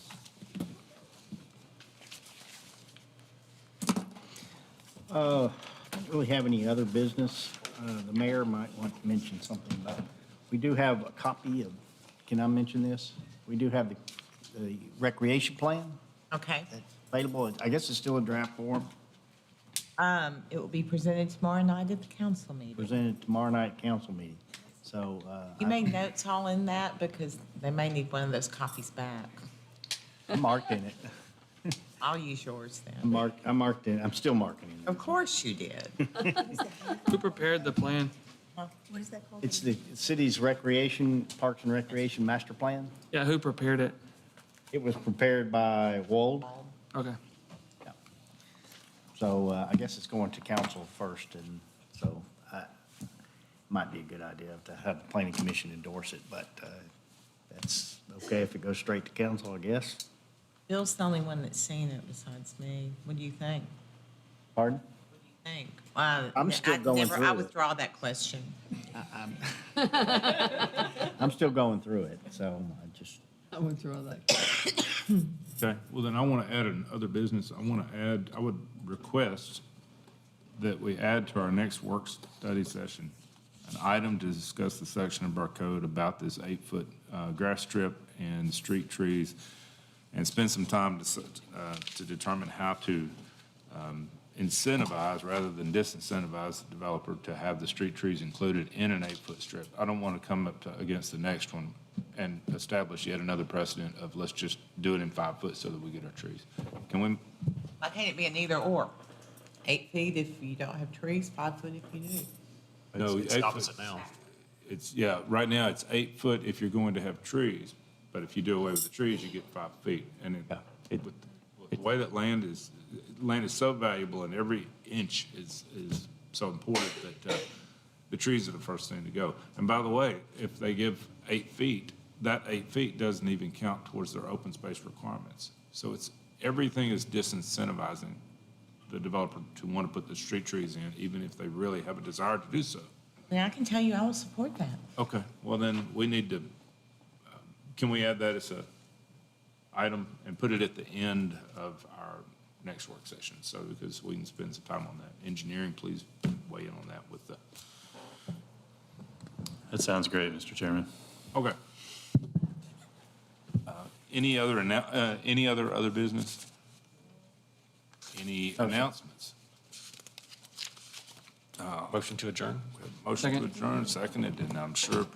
Don't really have any other business. The mayor might want to mention something about it. We do have a copy of, can I mention this? We do have the recreation plan Okay. available. I guess it's still in draft form, It will be presented tomorrow night at the council meeting. presented tomorrow night council meeting. So. You made notes all in that because they may need one of those copies back. I marked in it. I'll use yours I then. marked in, I'm still marking it. Of course you did. Who prepared the plan? What is that called? It's the city's recreation, Parks and Recreation Master Plan. Yeah, who prepared it? It was prepared by Wold. Okay. So I guess it's going to council first, and so might be a good idea to have the planning commission endorse it, but that's okay if it goes straight to council, I guess. Bill's the only one that's seen it besides me. What do you think? Pardon? Think. I'm still going through I it. withdraw that question. I'm still going through it, so I just. I went through all that. Okay, well then I want to add another business. I would request that we add to our next work study session an item to discuss the section of our code about this 8-foot grass strip and street trees, and spend some time to determine how to incentivize rather than disincentivize the developer to have the street trees included in an 8-foot strip. I don't want to come up against the next one and establish yet another precedent of let's just do it in 5 foot so that we get our trees. Can we? Why can't it be an either or? 8 feet if you don't have trees, 5 foot if you do. No, It's 8 the foot. opposite now. Yeah, right now it's 8 foot if you're going to have trees, but if you do away with the trees, you get 5 feet. And with the way that land is so valuable and every inch is so important that the trees are the first thing to go. And by the way, if they give 8 feet, that 8 feet doesn't even count towards their open space requirements. So everything is disincentivizing the developer to want to put the street trees in, even if they really have a desire to do so. Yeah, I can tell you, I will support that. Okay, well then, we need to, can we add that as a item and put it at the end of our next work session? So, because we can spend some time on that. Engineering, please weigh in on that with the, That sounds great, Mr. Chairman. okay. Any other business? Any announcements? Motion to adjourn? Motion to adjourn, seconded, and I'm sure